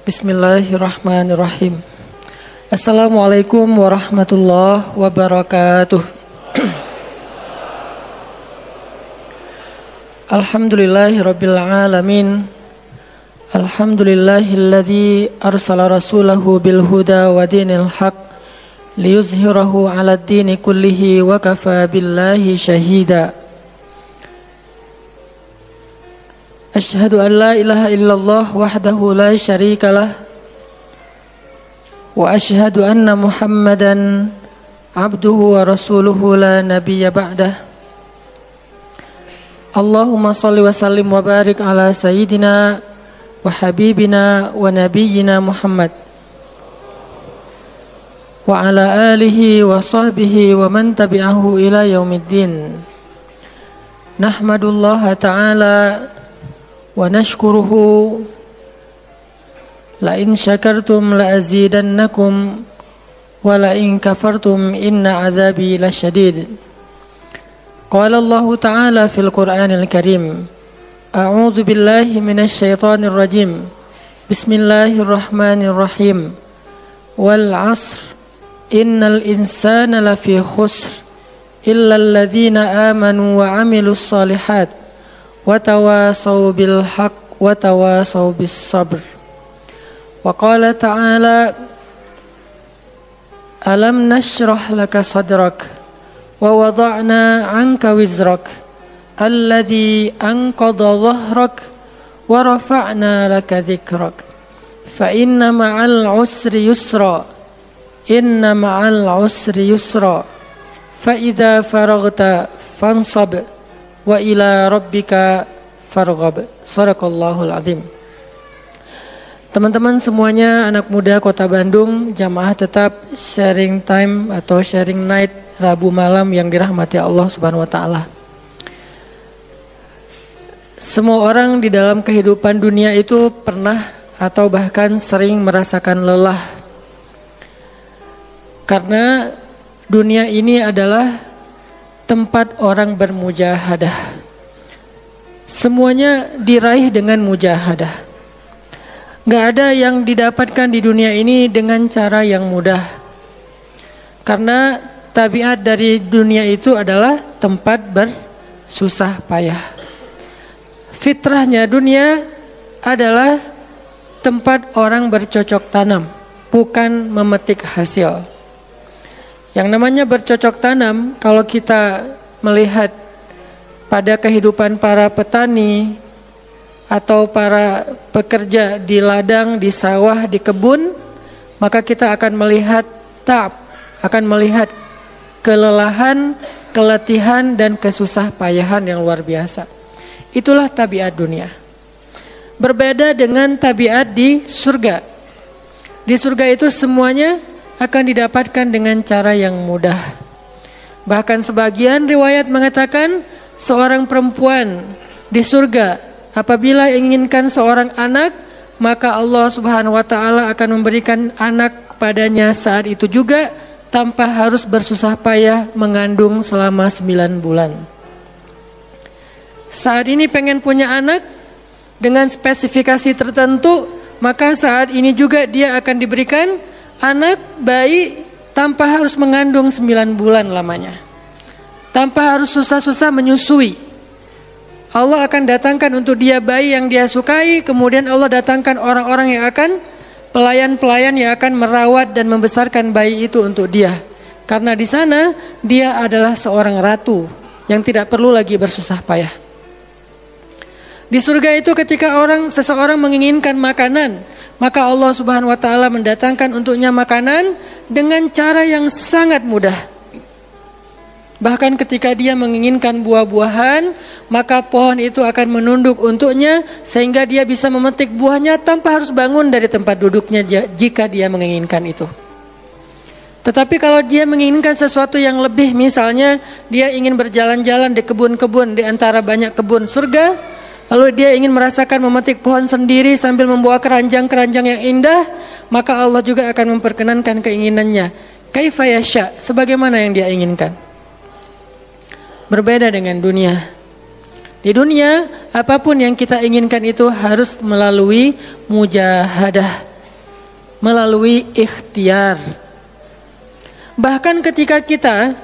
Bismillahirrahmanirrahim. Assalamualaikum warahmatullahi wabarakatuh. Alhamdulillahirabbil alamin. Alhamdulillahilladzi arsala rasulahu bil huda wa dinil haq liyuzhirahu 'alad dini kullihi wa kafa billahi shahida. Asyhadu an la ilaha illallah wahdahu la syarika lah wa asyhadu anna Muhammadan abduhu wa rasuluhu la nabiyya ba'dah. Allahumma salli wa sallim wa barik ala sayyidina wa habibina wa nabiyyina Muhammad wa ala alihi wa sahbihi wa man tabi'ahu ila yaumiddin. Nahmadullaha ta'ala wa nashkuruhu la in syakartum la azidannakum wa la in kafartum inna azabi lasyadid. Qala Allah ta'ala fil Qur'anil Karim, a'udzu billahi minasy syaithanir rajim. Bismillahirrahmanirrahim. Wal 'asr innal insana lafi khusr illa alladhina amanu wa 'amilus shalihat wa tawasaw bil haqq wa tawasaw bis sabr. Wa qala ta'ala alam nashrah laka sadrak wa wada'na 'anka wizrak alladhi anqadha dhahrak wa rafa'na laka dhikrak fa inna ma'al 'usri yusra inna ma'al 'usri yusra fa idza faraghta fansab wa ila rabbika farghab. Shadaqallahul azim. Teman-teman semuanya, anak muda Kota Bandung, jamaah tetap sharing time atau sharing night Rabu malam yang dirahmati Allah Subhanahu wa taala. Semua orang di dalam kehidupan dunia itu pernah atau bahkan sering merasakan lelah. Karena dunia ini adalah tempat orang bermujahadah. Semuanya diraih dengan mujahadah. Gak ada yang didapatkan di dunia ini dengan cara yang mudah. Karena tabiat dari dunia itu adalah tempat bersusah payah. Fitrahnya dunia adalah tempat orang bercocok tanam, bukan memetik hasil. Yang namanya bercocok tanam, kalau kita melihat pada kehidupan para petani atau para pekerja di ladang, di sawah, di kebun, maka kita akan melihat akan melihat kelelahan, keletihan dan kesusah payahan yang luar biasa. Itulah tabiat dunia. Berbeda dengan tabiat di surga. Di surga itu semuanya akan didapatkan dengan cara yang mudah. Bahkan sebagian riwayat mengatakan seorang perempuan di surga apabila inginkan seorang anak, maka Allah Subhanahu wa taala akan memberikan anak kepadanya saat itu juga tanpa harus bersusah payah mengandung selama 9 bulan. Saat ini pengen punya anak dengan spesifikasi tertentu, maka saat ini juga dia akan diberikan anak bayi tanpa harus mengandung 9 bulan lamanya, tanpa harus susah-susah menyusui. Allah akan datangkan untuk dia bayi yang dia sukai, kemudian Allah datangkan orang-orang yang akan, pelayan-pelayan yang akan merawat dan membesarkan bayi itu untuk dia. Karena di sana dia adalah seorang ratu yang tidak perlu lagi bersusah payah. Di surga itu ketika seseorang menginginkan makanan, maka Allah Subhanahu wa taala mendatangkan untuknya makanan dengan cara yang sangat mudah. Bahkan ketika dia menginginkan buah-buahan, maka pohon itu akan menunduk untuknya sehingga dia bisa memetik buahnya tanpa harus bangun dari tempat duduknya jika dia menginginkan itu. Tetapi kalau dia menginginkan sesuatu yang lebih, misalnya dia ingin berjalan-jalan di kebun-kebun di antara banyak kebun surga, lalu dia ingin merasakan memetik pohon sendiri sambil membawa keranjang-keranjang yang indah, maka Allah juga akan memperkenankan keinginannya. Kaifa yasha, sebagaimana yang dia inginkan. Berbeda dengan dunia. Di dunia, apapun yang kita inginkan itu harus melalui mujahadah, melalui ikhtiar. Bahkan ketika kita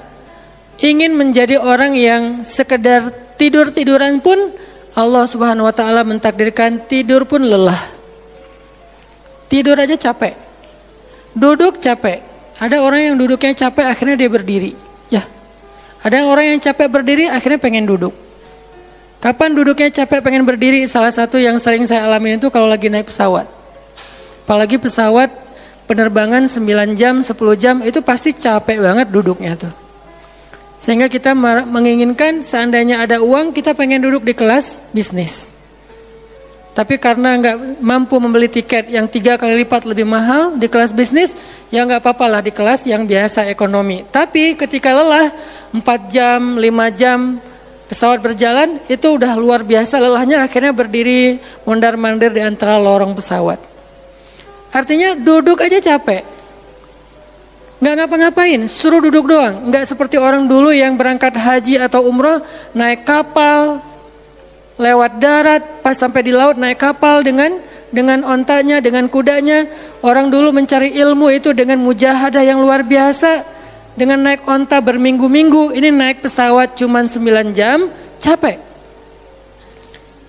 ingin menjadi orang yang sekedar tidur-tiduran pun, Allah Subhanahu wa taala mentakdirkan tidur pun lelah. Tidur aja capek. Duduk capek. Ada orang yang duduknya capek akhirnya dia berdiri. Ya. Ada orang yang capek berdiri akhirnya pengen duduk. Kapan duduknya capek pengen berdiri? Salah satu yang sering saya alamin itu kalau lagi naik pesawat. Apalagi pesawat penerbangan 9 jam, 10 jam itu pasti capek banget duduknya tuh. Sehingga kita menginginkan seandainya ada uang kita pengen duduk di kelas bisnis. Tapi karena nggak mampu membeli tiket yang 3 kali lipat lebih mahal di kelas bisnis, ya nggak apa-apa lah di kelas yang biasa ekonomi. Tapi ketika lelah 4 jam, 5 jam pesawat berjalan itu udah luar biasa lelahnya, akhirnya berdiri mondar-mandir di antara lorong pesawat. Artinya duduk aja capek. Nggak ngapa-ngapain, suruh duduk doang. Nggak seperti orang dulu yang berangkat haji atau umroh naik kapal, lewat darat, pas sampai di laut naik kapal dengan ontanya, dengan kudanya. Orang dulu mencari ilmu itu dengan mujahadah yang luar biasa. Dengan naik onta berminggu-minggu, ini naik pesawat cuman 9 jam, capek.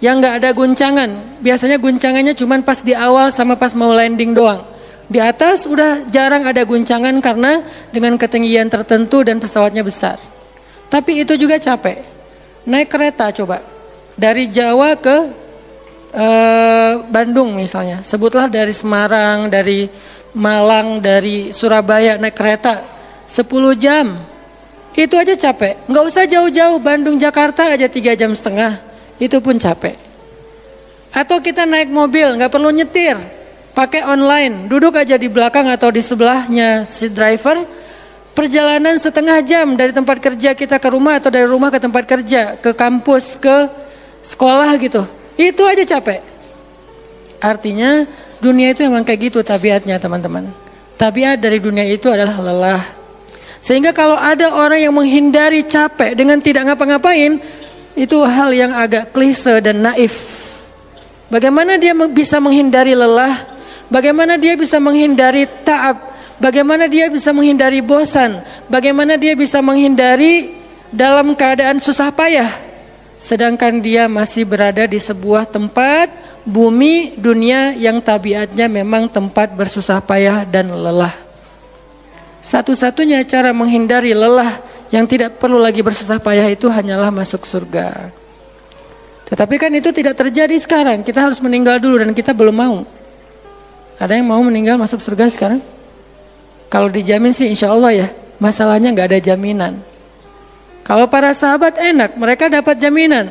Yang nggak ada guncangan, biasanya guncangannya cuman pas di awal sama pas mau landing doang. Di atas udah jarang ada guncangan karena dengan ketinggian tertentu dan pesawatnya besar. Tapi itu juga capek. Naik kereta coba, dari Jawa ke Bandung misalnya. Sebutlah dari Semarang, dari Malang, dari Surabaya naik kereta 10 jam. Itu aja capek. Nggak usah jauh-jauh, Bandung Jakarta aja 3,5 jam. Itu pun capek. Atau kita naik mobil, nggak perlu nyetir, pakai online, duduk aja di belakang atau di sebelahnya si driver. Perjalanan setengah jam dari tempat kerja kita ke rumah atau dari rumah ke tempat kerja, ke kampus, ke sekolah gitu. Itu aja capek. Artinya dunia itu memang kayak gitu tabiatnya teman-teman. Tabiat dari dunia itu adalah lelah. Sehingga kalau ada orang yang menghindari capek dengan tidak ngapa-ngapain, itu hal yang agak klise dan naif. Bagaimana dia bisa menghindari lelah? Bagaimana dia bisa menghindari ta'ab? Bagaimana dia bisa menghindari bosan? Bagaimana dia bisa menghindari dalam keadaan susah payah? Sedangkan dia masih berada di sebuah tempat, bumi, dunia yang tabiatnya memang tempat bersusah payah dan lelah. Satu-satunya cara menghindari lelah yang tidak perlu lagi bersusah payah itu hanyalah masuk surga. Tetapi kan itu tidak terjadi sekarang. Kita harus meninggal dulu dan kita belum mau. Ada yang mau meninggal masuk surga sekarang? Kalau dijamin sih insya Allah ya. Masalahnya gak ada jaminan. Kalau para sahabat enak, mereka dapat jaminan.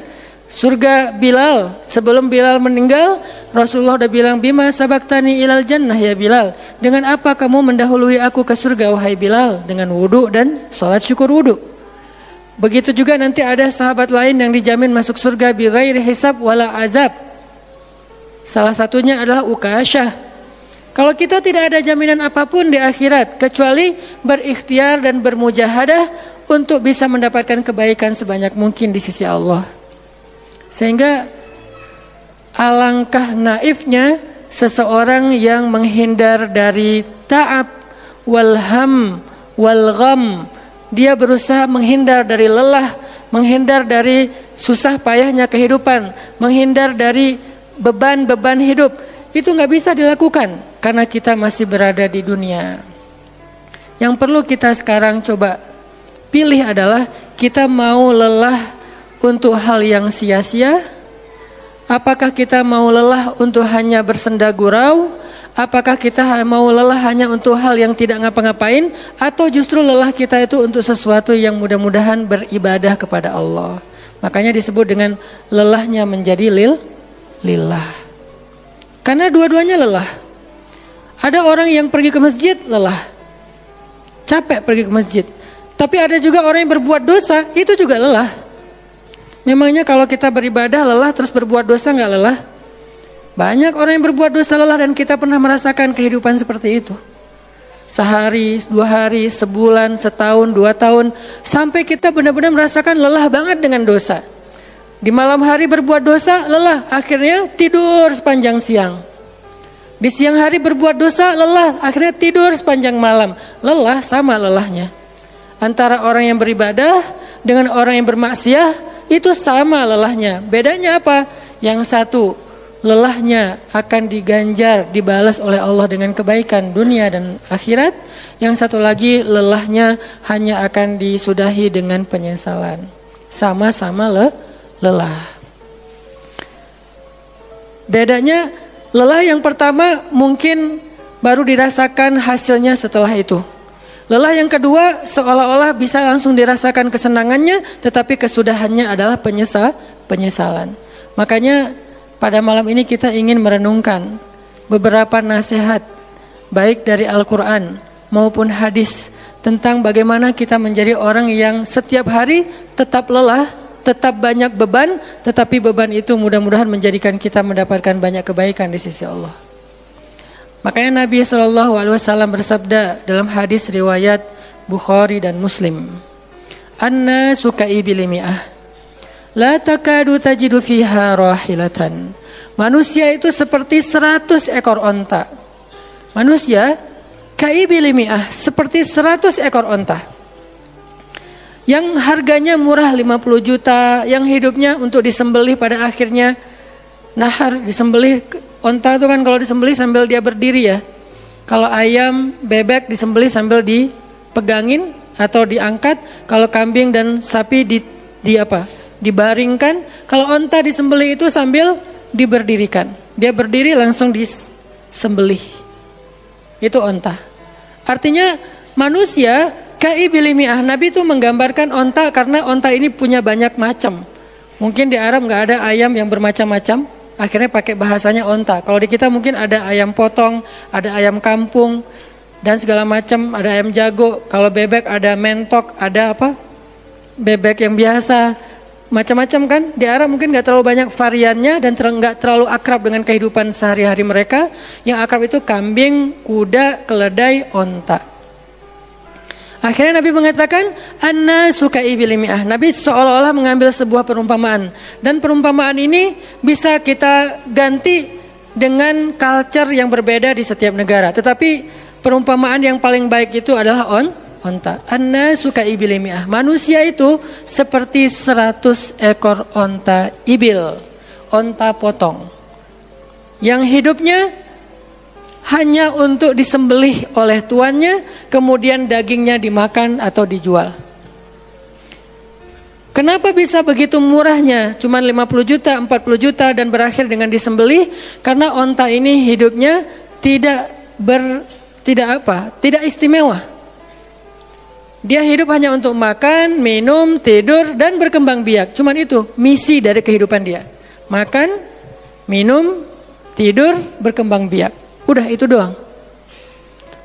Surga Bilal, sebelum Bilal meninggal, Rasulullah udah bilang, bima sabaktani ilal jannah ya Bilal. Dengan apa kamu mendahului aku ke surga wahai Bilal? Dengan wudu dan sholat syukur wudu. Begitu juga nanti ada sahabat lain yang dijamin masuk surga bighairi hisab wala azab. Salah satunya adalah Ukasyah. Kalau kita tidak ada jaminan apapun di akhirat kecuali berikhtiar dan bermujahadah untuk bisa mendapatkan kebaikan sebanyak mungkin di sisi Allah. Sehingga alangkah naifnya seseorang yang menghindar dari ta'ab wal ham wal gham. Dia berusaha menghindar dari lelah, menghindar dari susah payahnya kehidupan, menghindar dari beban-beban hidup. Itu gak bisa dilakukan karena kita masih berada di dunia. Yang perlu kita sekarang coba pilih adalah kita mau lelah untuk hal yang sia-sia? Apakah kita mau lelah untuk hanya bersenda gurau? Apakah kita mau lelah hanya untuk hal yang tidak ngapa-ngapain? Atau justru lelah kita itu untuk sesuatu yang mudah-mudahan beribadah kepada Allah? Makanya disebut dengan lelahnya menjadi lillah. Karena dua-duanya lelah. Ada orang yang pergi ke masjid lelah, capek pergi ke masjid. Tapi ada juga orang yang berbuat dosa, itu juga lelah. Memangnya kalau kita beribadah lelah terus berbuat dosa nggak lelah? Banyak orang yang berbuat dosa lelah dan kita pernah merasakan kehidupan seperti itu. Sehari, 2 hari, sebulan, setahun, 2 tahun, sampai kita benar-benar merasakan lelah banget dengan dosa. Di malam hari berbuat dosa lelah, akhirnya tidur sepanjang siang. Di siang hari berbuat dosa, lelah, akhirnya tidur sepanjang malam. Lelah sama lelahnya. Antara orang yang beribadah dengan orang yang bermaksiat itu sama lelahnya. Bedanya apa? Yang satu, lelahnya akan diganjar, dibalas oleh Allah dengan kebaikan dunia dan akhirat. Yang satu lagi, lelahnya hanya akan disudahi dengan penyesalan. Sama-sama lelah. Bedanya, lelah yang pertama mungkin baru dirasakan hasilnya setelah itu. Lelah yang kedua seolah-olah bisa langsung dirasakan kesenangannya, tetapi kesudahannya adalah penyesalan. Makanya pada malam ini kita ingin merenungkan beberapa nasihat baik dari Al-Quran maupun hadis tentang bagaimana kita menjadi orang yang setiap hari tetap lelah, tetap banyak beban, tetapi beban itu mudah-mudahan menjadikan kita mendapatkan banyak kebaikan di sisi Allah. Makanya Nabi SAW bersabda dalam hadis riwayat Bukhari dan Muslim, "An-nasu ka'ibil mi'ah, la takadu tajidu fiha rahilatan." Manusia itu seperti 100 ekor onta. Manusia ka'ibil mi'ah, seperti 100 ekor onta. Yang harganya murah 50 juta, yang hidupnya untuk disembelih pada akhirnya nahar, disembelih. Onta itu kan kalau disembelih sambil dia berdiri ya. Kalau ayam, bebek disembelih sambil dipegangin atau diangkat. Kalau kambing dan sapi dibaringkan. Kalau onta disembelih itu sambil diberdirikan. Dia berdiri langsung disembelih. Itu onta. Artinya manusia ka'ibil mi'ah. Nabi itu menggambarkan onta karena onta ini punya banyak macam. Mungkin di Arab nggak ada ayam yang bermacam-macam. Akhirnya pakai bahasanya onta. Kalau di kita mungkin ada ayam potong, ada ayam kampung, dan segala macam. Ada ayam jago. Kalau bebek ada mentok, ada apa? Bebek yang biasa. Macam-macam kan. Di Arab mungkin gak terlalu banyak variannya dan gak terlalu akrab dengan kehidupan sehari-hari mereka. Yang akrab itu kambing, kuda, keledai, onta. Akhirnya Nabi mengatakan an-nasu ka'ibil mi'ah. Nabi seolah-olah mengambil sebuah perumpamaan. Dan perumpamaan ini bisa kita ganti dengan culture yang berbeda di setiap negara. Tetapi perumpamaan yang paling baik itu adalah onta. An-nasu ka'ibil mi'ah. Manusia itu seperti 100 ekor onta ibil. Onta potong. Yang hidupnya hanya untuk disembelih oleh tuannya, kemudian dagingnya dimakan atau dijual. Kenapa bisa begitu murahnya? Cuma 50 juta, 40 juta dan berakhir dengan disembelih? Karena onta ini hidupnya tidak istimewa. Dia hidup hanya untuk makan, minum, tidur dan berkembang biak. Cuman itu misi dari kehidupan dia. Makan, minum, tidur, berkembang biak. Udah itu doang.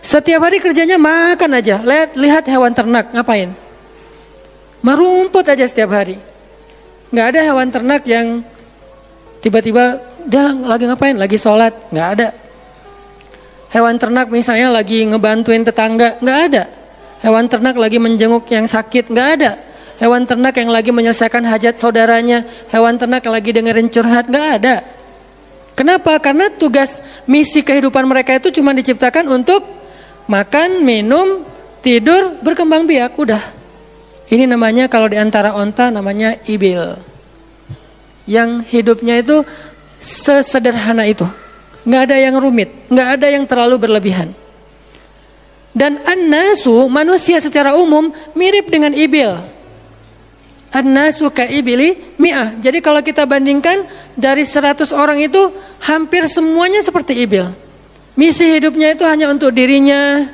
Setiap hari kerjanya makan aja. Lihat hewan ternak ngapain? Merumput aja setiap hari. Gak ada hewan ternak yang tiba-tiba dia lagi ngapain? Lagi sholat. Gak ada. Hewan ternak misalnya lagi ngebantuin tetangga. Gak ada. Hewan ternak lagi menjenguk yang sakit. Gak ada. Hewan ternak yang lagi menyelesaikan hajat saudaranya. Hewan ternak yang lagi dengerin curhat. Gak ada. Kenapa? Karena tugas misi kehidupan mereka itu cuma diciptakan untuk makan, minum, tidur, berkembang biak. Udah. Ini namanya kalau di antara onta namanya ibil. Yang hidupnya itu sesederhana itu. Nggak ada yang rumit, nggak ada yang terlalu berlebihan. Dan an-nasu, manusia secara umum mirip dengan ibil. An-nasu ka'ibili mi'ah. Jadi kalau kita bandingkan dari 100 orang itu hampir semuanya seperti ibil. Misi hidupnya itu hanya untuk dirinya.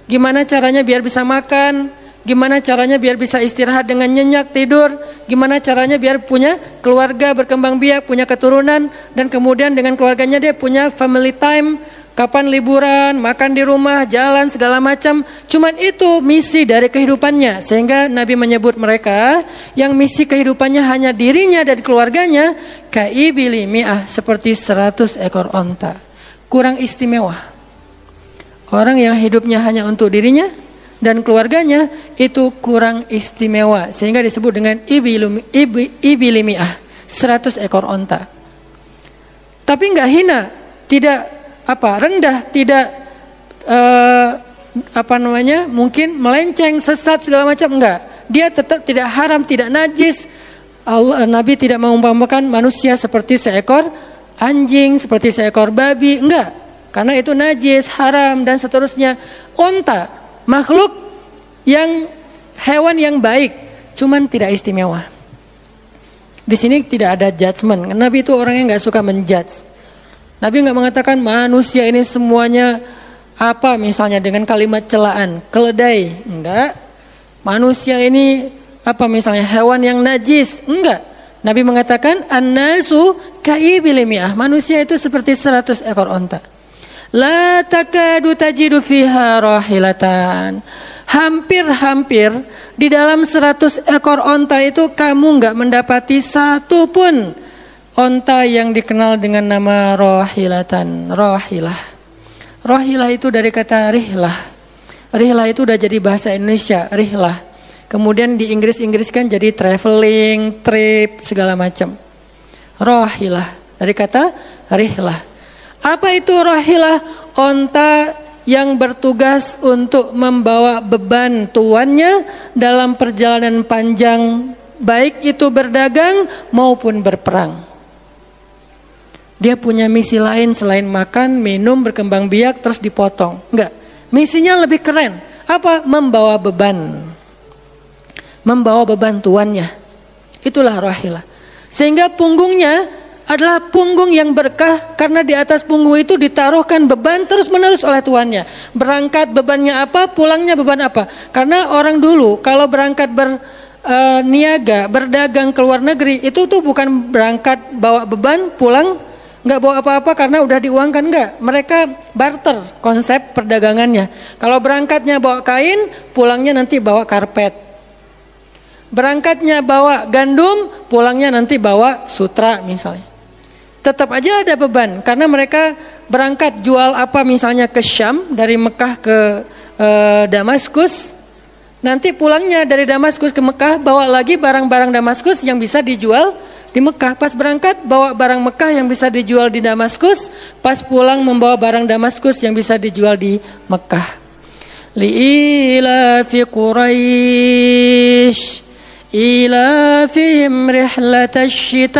Gimana caranya biar bisa makan, gimana caranya biar bisa istirahat dengan nyenyak, tidur, gimana caranya biar punya keluarga, berkembang biak, punya keturunan, dan kemudian dengan keluarganya dia punya family time. Kapan liburan, makan di rumah, jalan segala macam. Cuman itu misi dari kehidupannya. Sehingga Nabi menyebut mereka yang misi kehidupannya hanya dirinya dan keluarganya, kaibili mi'ah, seperti 100 ekor onta. Kurang istimewa. Orang yang hidupnya hanya untuk dirinya dan keluarganya itu kurang istimewa. Sehingga disebut dengan ibili mi'ah, 100 ekor onta. Tapi enggak hina, tidak rendah, tidak mungkin melenceng, sesat segala macam, enggak. Dia tetap tidak haram, tidak najis. Nabi tidak mengumpamakan manusia seperti seekor anjing, seperti seekor babi, enggak. Karena itu najis, haram dan seterusnya. Onta, makhluk yang hewan yang baik, cuman tidak istimewa. Di sini tidak ada judgement. Nabi itu orangnya nggak suka menjudge. Nabi nggak mengatakan manusia ini semuanya misalnya dengan kalimat celaan, keledai, enggak. Manusia ini misalnya hewan yang najis, enggak. Nabi mengatakan an-nasu kaibil mi'ah, manusia itu seperti 100 ekor onta. La takadu tajidu fiha rahilatan. Hampir-hampir di dalam 100 ekor onta itu kamu enggak mendapati satu pun onta yang dikenal dengan nama rahilatan, rahilah. Rahilah itu dari kata rihlah. Rihlah itu udah jadi bahasa Indonesia, rihlah. Kemudian di Inggris-Inggriskan jadi traveling, trip, segala macam. Rahilah dari kata rihlah. Apa itu rahilah? Onta yang bertugas untuk membawa beban tuannya dalam perjalanan panjang, baik itu berdagang maupun berperang. Dia punya misi lain selain makan, minum, berkembang biak, terus dipotong. Enggak. Misinya lebih keren. Apa? Membawa beban. Membawa beban tuannya. Itulah rahilah. Sehingga punggungnya adalah punggung yang berkah, karena di atas punggung itu ditaruhkan beban terus menerus oleh tuannya. Berangkat bebannya apa, pulangnya beban apa. Karena orang dulu kalau berangkat niaga, berdagang ke luar negeri, itu tuh bukan berangkat bawa beban, pulang nggak bawa apa-apa karena udah diuangkan, enggak. Mereka barter konsep perdagangannya. Kalau berangkatnya bawa kain, pulangnya nanti bawa karpet. Berangkatnya bawa gandum, pulangnya nanti bawa sutra misalnya. Tetap aja ada beban karena mereka berangkat jual apa misalnya ke Syam, dari Mekah ke Damaskus. Nanti pulangnya dari Damaskus ke Mekah bawa lagi barang-barang Damaskus yang bisa dijual di Mekah. Pas berangkat bawa barang Mekah yang bisa dijual di Damaskus, pas pulang membawa barang Damaskus yang bisa dijual di Mekah. Li'ilafi Quraisy ilafihim rihlatash syita'i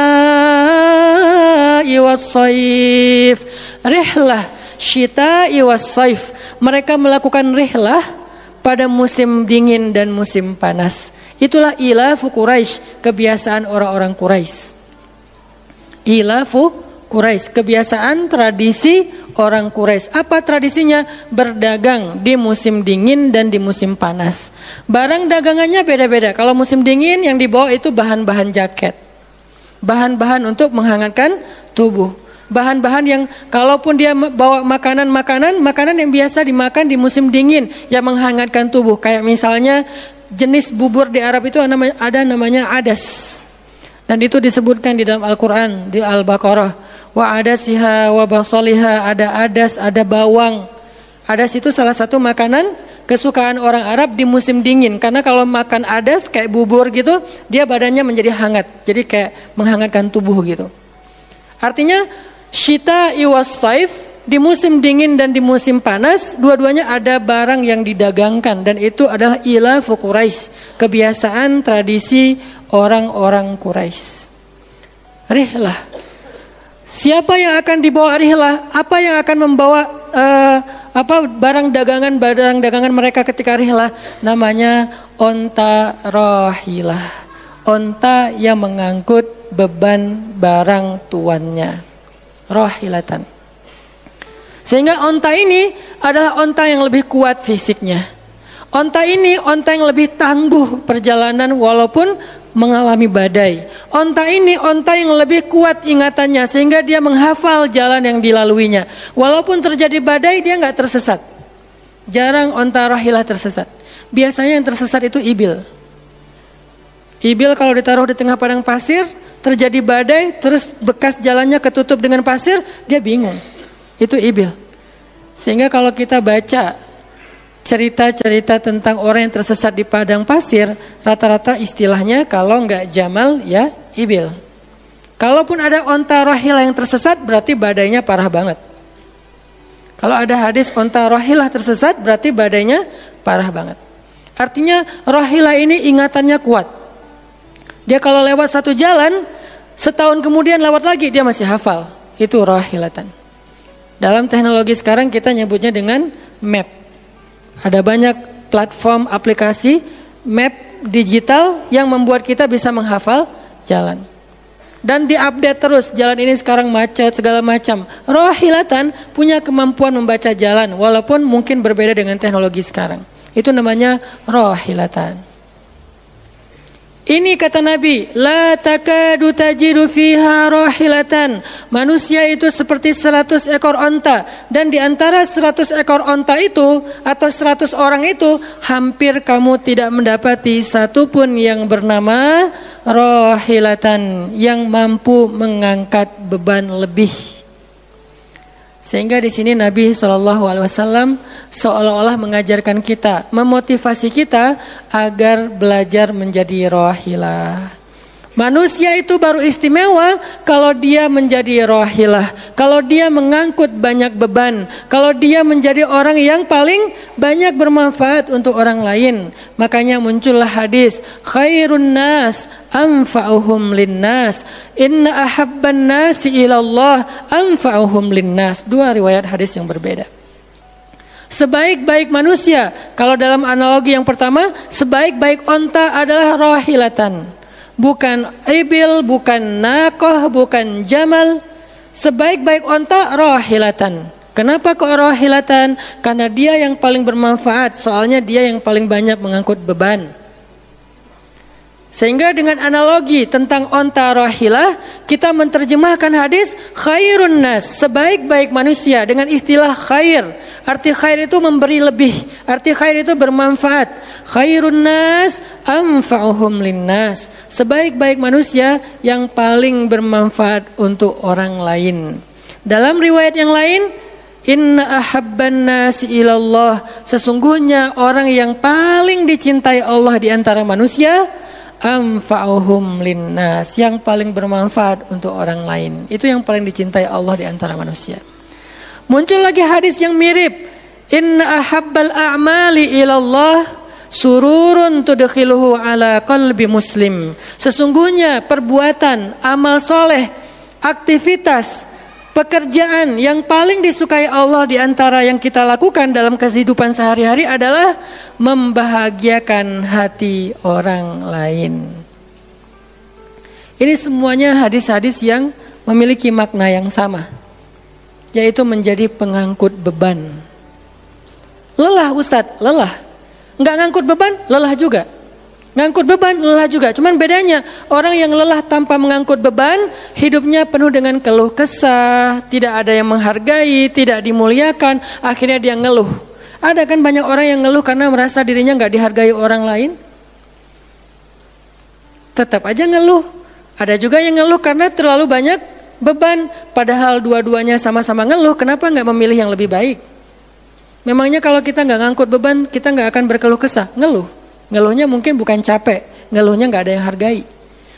was-saif. Rihlah syita'i was-saif. Mereka melakukan rihlah pada musim dingin dan musim panas. Itulah ilafu Quraisy, kebiasaan orang-orang Quraisy. Ilafu Quraisy, kebiasaan tradisi orang Quraisy. Apa tradisinya? Berdagang di musim dingin dan di musim panas. Barang dagangannya beda-beda. Kalau musim dingin yang dibawa itu bahan-bahan jaket, bahan-bahan untuk menghangatkan tubuh. Bahan-bahan yang kalaupun dia bawa makanan yang biasa dimakan di musim dingin yang menghangatkan tubuh. Kayak misalnya jenis bubur di Arab itu ada namanya adas. Dan itu disebutkan di dalam Al-Quran, di Al-Baqarah. Wa adasiha wa basaliha, ada adas, ada bawang. Adas itu salah satu makanan kesukaan orang Arab di musim dingin. Karena kalau makan adas kayak bubur gitu, dia badannya menjadi hangat. Jadi kayak menghangatkan tubuh gitu. Artinya syita'i was-saif, di musim dingin dan di musim panas, dua-duanya ada barang yang didagangkan. Dan itu adalah ilafu Quraisy, kebiasaan tradisi orang-orang Quraisy. Rihlah. Siapa yang akan dibawa rihlah? Apa yang akan membawa barang dagangan mereka ketika rihlah? Namanya onta rahilah. Onta yang mengangkut beban barang tuannya. Rahilatan. Sehingga onta ini adalah onta yang lebih kuat fisiknya. Onta ini onta yang lebih tangguh perjalanan walaupun mengalami badai. Onta ini onta yang lebih kuat ingatannya sehingga dia menghafal jalan yang dilaluinya. Walaupun terjadi badai dia nggak tersesat. Jarang onta rahilah tersesat. Biasanya yang tersesat itu ibil. Ibil kalau ditaruh di tengah padang pasir, terjadi badai, terus bekas jalannya ketutup dengan pasir, dia bingung. Itu ibil. Sehingga kalau kita baca cerita-cerita tentang orang yang tersesat di padang pasir, rata-rata istilahnya kalau nggak jamal ya ibil. Kalaupun ada onta rahilah yang tersesat, berarti badainya parah banget. Kalau ada hadis onta rohilah tersesat, berarti badainya parah banget. Artinya rohilah ini ingatannya kuat. Dia kalau lewat satu jalan, setahun kemudian lewat lagi dia masih hafal. Itu rohilatan. Dalam teknologi sekarang kita nyebutnya dengan map. Ada banyak platform aplikasi map digital yang membuat kita bisa menghafal jalan. Dan diupdate terus, jalan ini sekarang macet segala macam. Rohilatan punya kemampuan membaca jalan walaupun mungkin berbeda dengan teknologi sekarang. Itu namanya rohilatan. Ini kata Nabi, la takadu tajidu fiha rohilatan. Manusia itu seperti 100 ekor onta. Dan di antara 100 ekor onta itu atau 100 orang itu, hampir kamu tidak mendapati satupun yang bernama rohilatan, yang mampu mengangkat beban lebih. Sehingga di sini Nabi SAW seolah-olah mengajarkan kita, memotivasi kita agar belajar menjadi rohilah. Manusia itu baru istimewa kalau dia menjadi rohilah, kalau dia mengangkut banyak beban, kalau dia menjadi orang yang paling banyak bermanfaat untuk orang lain. Makanya muncullah hadis, khairun nas anfa'uhum linnas, inna ahabban nasi ilallah anfa'uhum linnas. Dua riwayat hadis yang berbeda. Sebaik-baik manusia, kalau dalam analogi yang pertama, sebaik-baik onta adalah rohilatan. Bukan ibil, bukan nakoh, bukan jamal. Sebaik-baik onta rohilatan. Kenapa kok rohilatan? Karena dia yang paling bermanfaat. Soalnya dia yang paling banyak mengangkut beban. Sehingga dengan analogi tentang onta rohilah, kita menerjemahkan hadis khairun nas, sebaik-baik manusia, dengan istilah khair. Arti khair itu memberi lebih, arti khair itu bermanfaat. Khairun nas anfa'uhum linnas, sebaik-baik manusia yang paling bermanfaat untuk orang lain. Dalam riwayat yang lain, inna ahabban nasi ilallah, sesungguhnya orang yang paling dicintai Allah di antara manusia, anfa'uhum linnas, yang paling bermanfaat untuk orang lain. Itu yang paling dicintai Allah di antara manusia. Muncul lagi hadis yang mirip, inna ahabbal a'mali ilallah sururun tudkhiluhu ala qalbi muslim, sesungguhnya perbuatan, amal soleh, aktivitas, pekerjaan yang paling disukai Allah di antara yang kita lakukan dalam kehidupan sehari-hari adalah membahagiakan hati orang lain. Ini semuanya hadis-hadis yang memiliki makna yang sama, yaitu menjadi pengangkut beban. Lelah Ustadz, lelah. Enggak ngangkut beban, lelah juga. Ngangkut beban, lelah juga. Cuman bedanya, orang yang lelah tanpa mengangkut beban, hidupnya penuh dengan keluh kesah, tidak ada yang menghargai, tidak dimuliakan, akhirnya dia ngeluh. Ada kan banyak orang yang ngeluh karena merasa dirinya nggak dihargai orang lain. Tetap aja ngeluh. Ada juga yang ngeluh karena terlalu banyak beban. Padahal dua-duanya sama-sama ngeluh, kenapa nggak memilih yang lebih baik? Memangnya kalau kita nggak ngangkut beban, kita nggak akan berkeluh kesah? Ngeluh. Ngeluhnya mungkin bukan capek, ngeluhnya nggak ada yang hargai.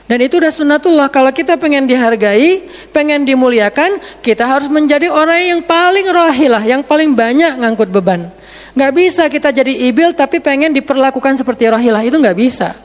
Dan itu udah sunnatullah. Kalau kita pengen dihargai, pengen dimuliakan, kita harus menjadi orang yang paling rohilah, yang paling banyak ngangkut beban. Nggak bisa kita jadi ibil tapi pengen diperlakukan seperti rohilah, itu nggak bisa.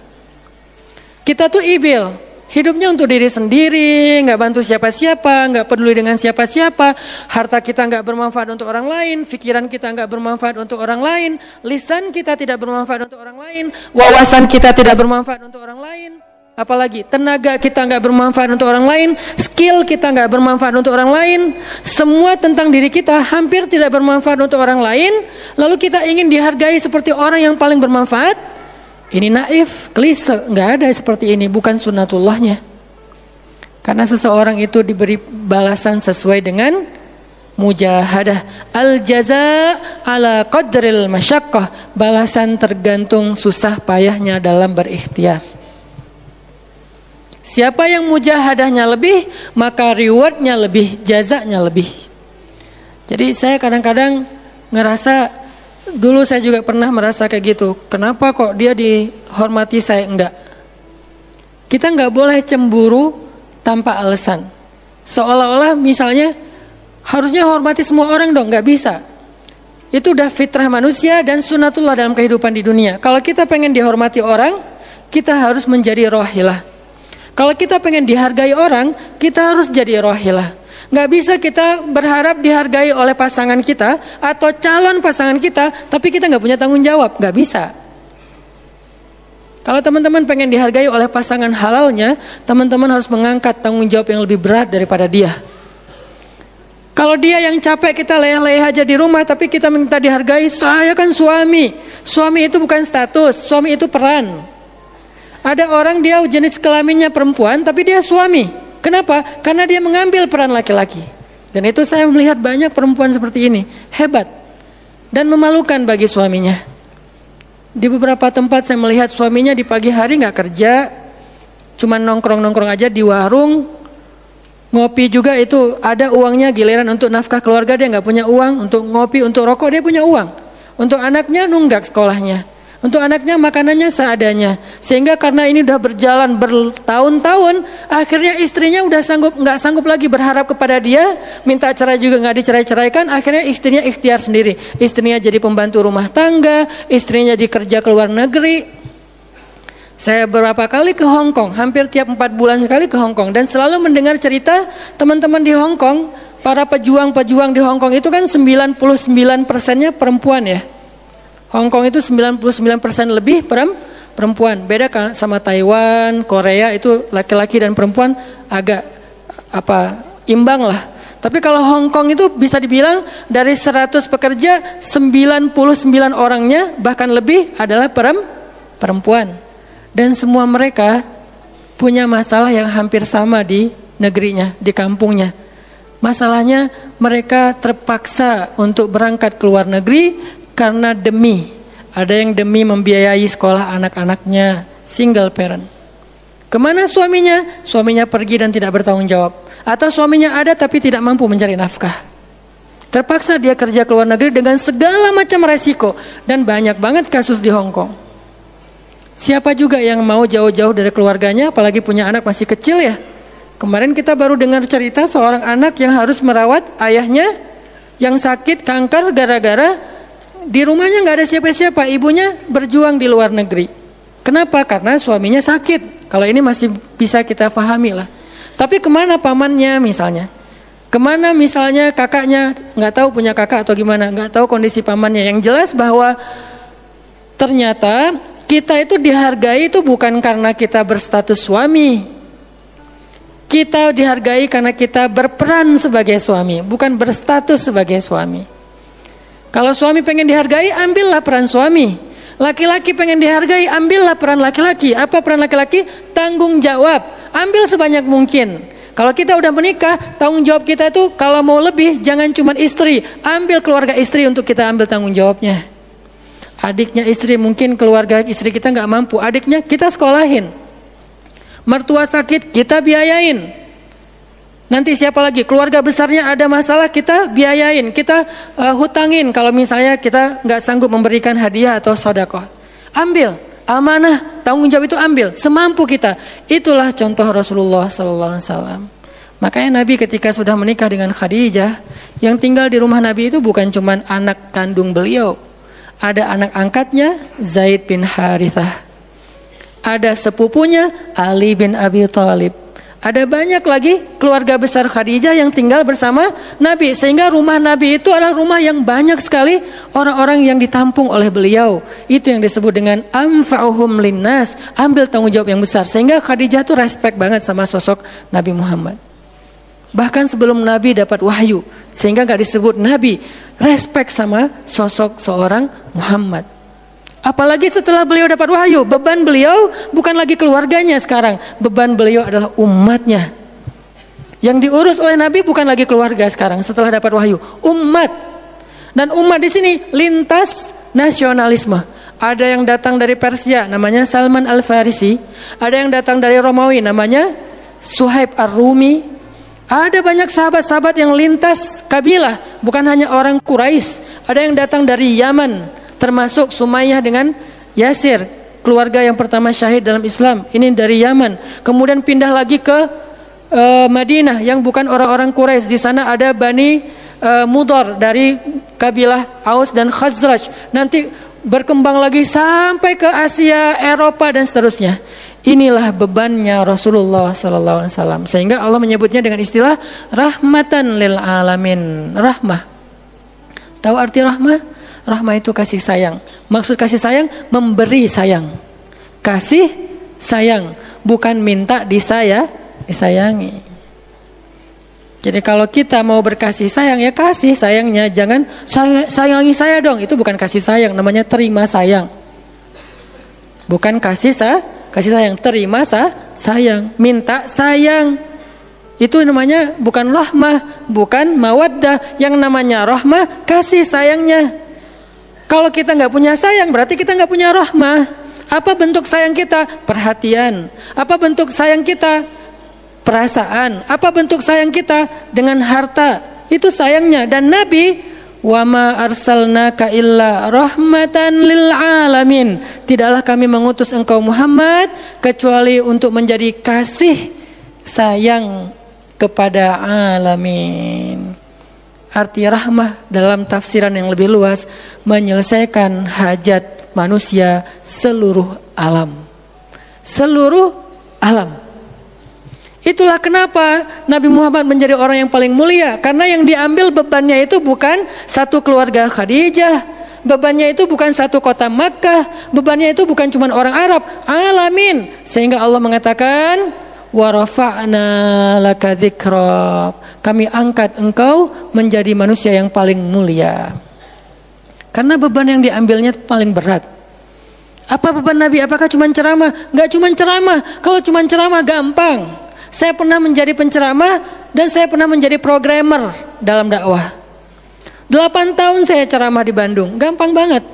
Kita tuh ibil, hidupnya untuk diri sendiri, nggak bantu siapa-siapa, nggak peduli dengan siapa-siapa, harta kita nggak bermanfaat untuk orang lain, pikiran kita nggak bermanfaat untuk orang lain, lisan kita tidak bermanfaat untuk orang lain, wawasan kita tidak bermanfaat untuk orang lain, apalagi tenaga kita nggak bermanfaat untuk orang lain, skill kita nggak bermanfaat untuk orang lain, semua tentang diri kita hampir tidak bermanfaat untuk orang lain, lalu kita ingin dihargai seperti orang yang paling bermanfaat. Ini naif, klise, nggak ada seperti ini, bukan sunnatullahnya. Karena seseorang itu diberi balasan sesuai dengan mujahadah. Al-jaza ala qadril masyaqqah, balasan tergantung susah payahnya dalam berikhtiar. Siapa yang mujahadahnya lebih, maka rewardnya lebih, jazanya lebih. Jadi saya kadang-kadang ngerasa, dulu saya juga pernah merasa kayak gitu. Kenapa kok dia dihormati saya enggak? Kita enggak boleh cemburu tanpa alasan. Seolah-olah misalnya Harusnya hormati semua orang dong, nggak bisa. Itu udah fitrah manusia dan sunatullah dalam kehidupan di dunia. Kalau kita pengen dihormati orang, kita harus menjadi rohilah. Kalau kita pengen dihargai orang, kita harus jadi rohilah. Nggak bisa kita berharap dihargai oleh pasangan kita atau calon pasangan kita, tapi kita nggak punya tanggung jawab, nggak bisa. Kalau teman-teman pengen dihargai oleh pasangan halalnya, teman-teman harus mengangkat tanggung jawab yang lebih berat daripada dia. Kalau dia yang capek, kita leyeh-leyeh aja di rumah, tapi kita minta dihargai, saya kan suami. Suami itu bukan status, suami itu peran. Ada orang dia jenis kelaminnya perempuan, tapi dia suami. Kenapa? Karena dia mengambil peran laki-laki. Dan itu saya melihat banyak perempuan seperti ini, hebat dan memalukan bagi suaminya. Di beberapa tempat saya melihat suaminya di pagi hari nggak kerja, cuma nongkrong-nongkrong aja di warung. Ngopi juga itu ada uangnya, giliran untuk nafkah keluarga dia nggak punya uang, untuk ngopi, untuk rokok dia punya uang, untuk anaknya nunggak sekolahnya, untuk anaknya makanannya seadanya. Sehingga karena ini udah berjalan bertahun-tahun, akhirnya istrinya udah nggak sanggup lagi berharap kepada dia, minta cerai juga nggak dicerai-ceraikan, akhirnya istrinya ikhtiar sendiri. Istrinya jadi pembantu rumah tangga, istrinya jadi kerja ke luar negeri. Saya beberapa kali ke Hong Kong, hampir tiap 4 bulan sekali ke Hong Kong, dan selalu mendengar cerita teman-teman di Hong Kong. Para pejuang-pejuang di Hong Kong itu kan 99%-nya perempuan ya. Hong Kong itu 99% lebih perempuan. Beda kan sama Taiwan, Korea itu laki-laki dan perempuan agak imbang lah. Tapi kalau Hong Kong itu bisa dibilang dari 100 pekerja 99 orangnya bahkan lebih adalah perempuan. Dan semua mereka punya masalah yang hampir sama di negerinya, di kampungnya. Masalahnya mereka terpaksa untuk berangkat ke luar negeri karena ada yang demi membiayai sekolah anak-anaknya, single parent. Kemana suaminya? Suaminya pergi dan tidak bertanggung jawab. Atau suaminya ada tapi tidak mampu mencari nafkah. Terpaksa dia kerja ke luar negeri dengan segala macam resiko. Dan banyak banget kasus di Hong Kong. Siapa juga yang mau jauh-jauh dari keluarganya, apalagi punya anak masih kecil ya. Kemarin kita baru dengar cerita seorang anak yang harus merawat ayahnya yang sakit kanker gara-gara di rumahnya nggak ada siapa-siapa, ibunya berjuang di luar negeri. Kenapa? Karena suaminya sakit. Kalau ini masih bisa kita pahami lah. Tapi kemana pamannya misalnya? Kemana misalnya kakaknya? Nggak tahu punya kakak atau gimana? Nggak tahu kondisi pamannya. Yang jelas bahwa ternyata kita itu dihargai itu bukan karena kita berstatus suami. Kita dihargai karena kita berperan sebagai suami, bukan berstatus sebagai suami. Kalau suami pengen dihargai, ambillah peran suami. Laki-laki pengen dihargai, ambillah peran laki-laki. Apa peran laki-laki? Tanggung jawab. Ambil sebanyak mungkin. Kalau kita udah menikah, tanggung jawab kita itu kalau mau lebih, jangan cuma istri. Ambil keluarga istri untuk kita ambil tanggung jawabnya. Adiknya istri, mungkin keluarga istri kita nggak mampu, adiknya kita sekolahin. Mertua sakit, kita biayain. Nanti siapa lagi? Keluarga besarnya ada masalah, kita biayain, kita hutangin. Kalau misalnya kita nggak sanggup memberikan hadiah atau sedekah, ambil amanah, tanggung jawab itu ambil semampu kita. Itulah contoh Rasulullah SAW. Makanya Nabi ketika sudah menikah dengan Khadijah, yang tinggal di rumah Nabi itu bukan cuma anak kandung beliau. Ada anak angkatnya Zaid bin Harithah. Ada sepupunya Ali bin Abi Thalib. Ada banyak lagi keluarga besar Khadijah yang tinggal bersama Nabi. Sehingga rumah Nabi itu adalah rumah yang banyak sekali orang-orang yang ditampung oleh beliau. Itu yang disebut dengan anfa'uhum linnas. Ambil tanggung jawab yang besar. Sehingga Khadijah tuh respect banget sama sosok Nabi Muhammad. Bahkan sebelum Nabi dapat wahyu, sehingga gak disebut Nabi, respect sama sosok seorang Muhammad. Apalagi setelah beliau dapat wahyu, beban beliau bukan lagi keluarganya sekarang, beban beliau adalah umatnya. Yang diurus oleh Nabi bukan lagi keluarga sekarang setelah dapat wahyu, umat. Dan umat di sini lintas nasionalisme. Ada yang datang dari Persia, namanya Salman Al-Farisi. Ada yang datang dari Romawi, namanya Suhaib Ar-Rumi. Ada banyak sahabat-sahabat yang lintas kabilah, bukan hanya orang Quraisy. Ada yang datang dari Yaman, termasuk Sumayyah dengan Yasir, keluarga yang pertama syahid dalam Islam. Ini dari Yaman. Kemudian pindah lagi ke Madinah yang bukan orang-orang Quraisy. Di sana ada Bani Mudhar dari kabilah Aus dan Khazraj. Nanti berkembang lagi sampai ke Asia, Eropa dan seterusnya. Inilah bebannya Rasulullah sallallahu alaihi wasallam. Sehingga Allah menyebutnya dengan istilah rahmatan lil alamin. Rahmah. Tahu arti rahmah? Rahmah itu kasih sayang. Maksud kasih sayang memberi sayang. Kasih sayang, bukan minta disayangi. Jadi kalau kita mau berkasih sayang, ya kasih sayangnya, jangan sayangi saya dong. Itu bukan kasih sayang, namanya terima sayang. Bukan kasih sayang, terima sayang, minta sayang. Itu namanya bukan rahmah, bukan mawaddah. Yang namanya rahmah kasih sayangnya. Kalau kita nggak punya sayang, berarti kita nggak punya rahmah. Apa bentuk sayang kita? Perhatian. Apa bentuk sayang kita? Perasaan. Apa bentuk sayang kita? Dengan harta. Itu sayangnya. Dan Nabi, wa ma arsalnaka illa rahmatan lil alamin. Tidaklah kami mengutus engkau Muhammad kecuali untuk menjadi kasih sayang kepada alamin. Arti rahmah dalam tafsiran yang lebih luas menyelesaikan hajat manusia seluruh alam. Seluruh alam. Itulah kenapa Nabi Muhammad menjadi orang yang paling mulia. Karena yang diambil bebannya itu bukan satu keluarga Khadijah. Bebannya itu bukan satu kota Makkah. Bebannya itu bukan cuma orang Arab. Alamin. Sehingga Allah mengatakan, wa rafa'na laka dzikrak. Kami angkat engkau menjadi manusia yang paling mulia. Karena beban yang diambilnya paling berat. Apa beban Nabi? Apakah cuma ceramah? Enggak cuma ceramah. Kalau cuma ceramah gampang. Saya pernah menjadi penceramah dan saya pernah menjadi programmer dalam dakwah. 8 tahun saya ceramah di Bandung. Gampang banget.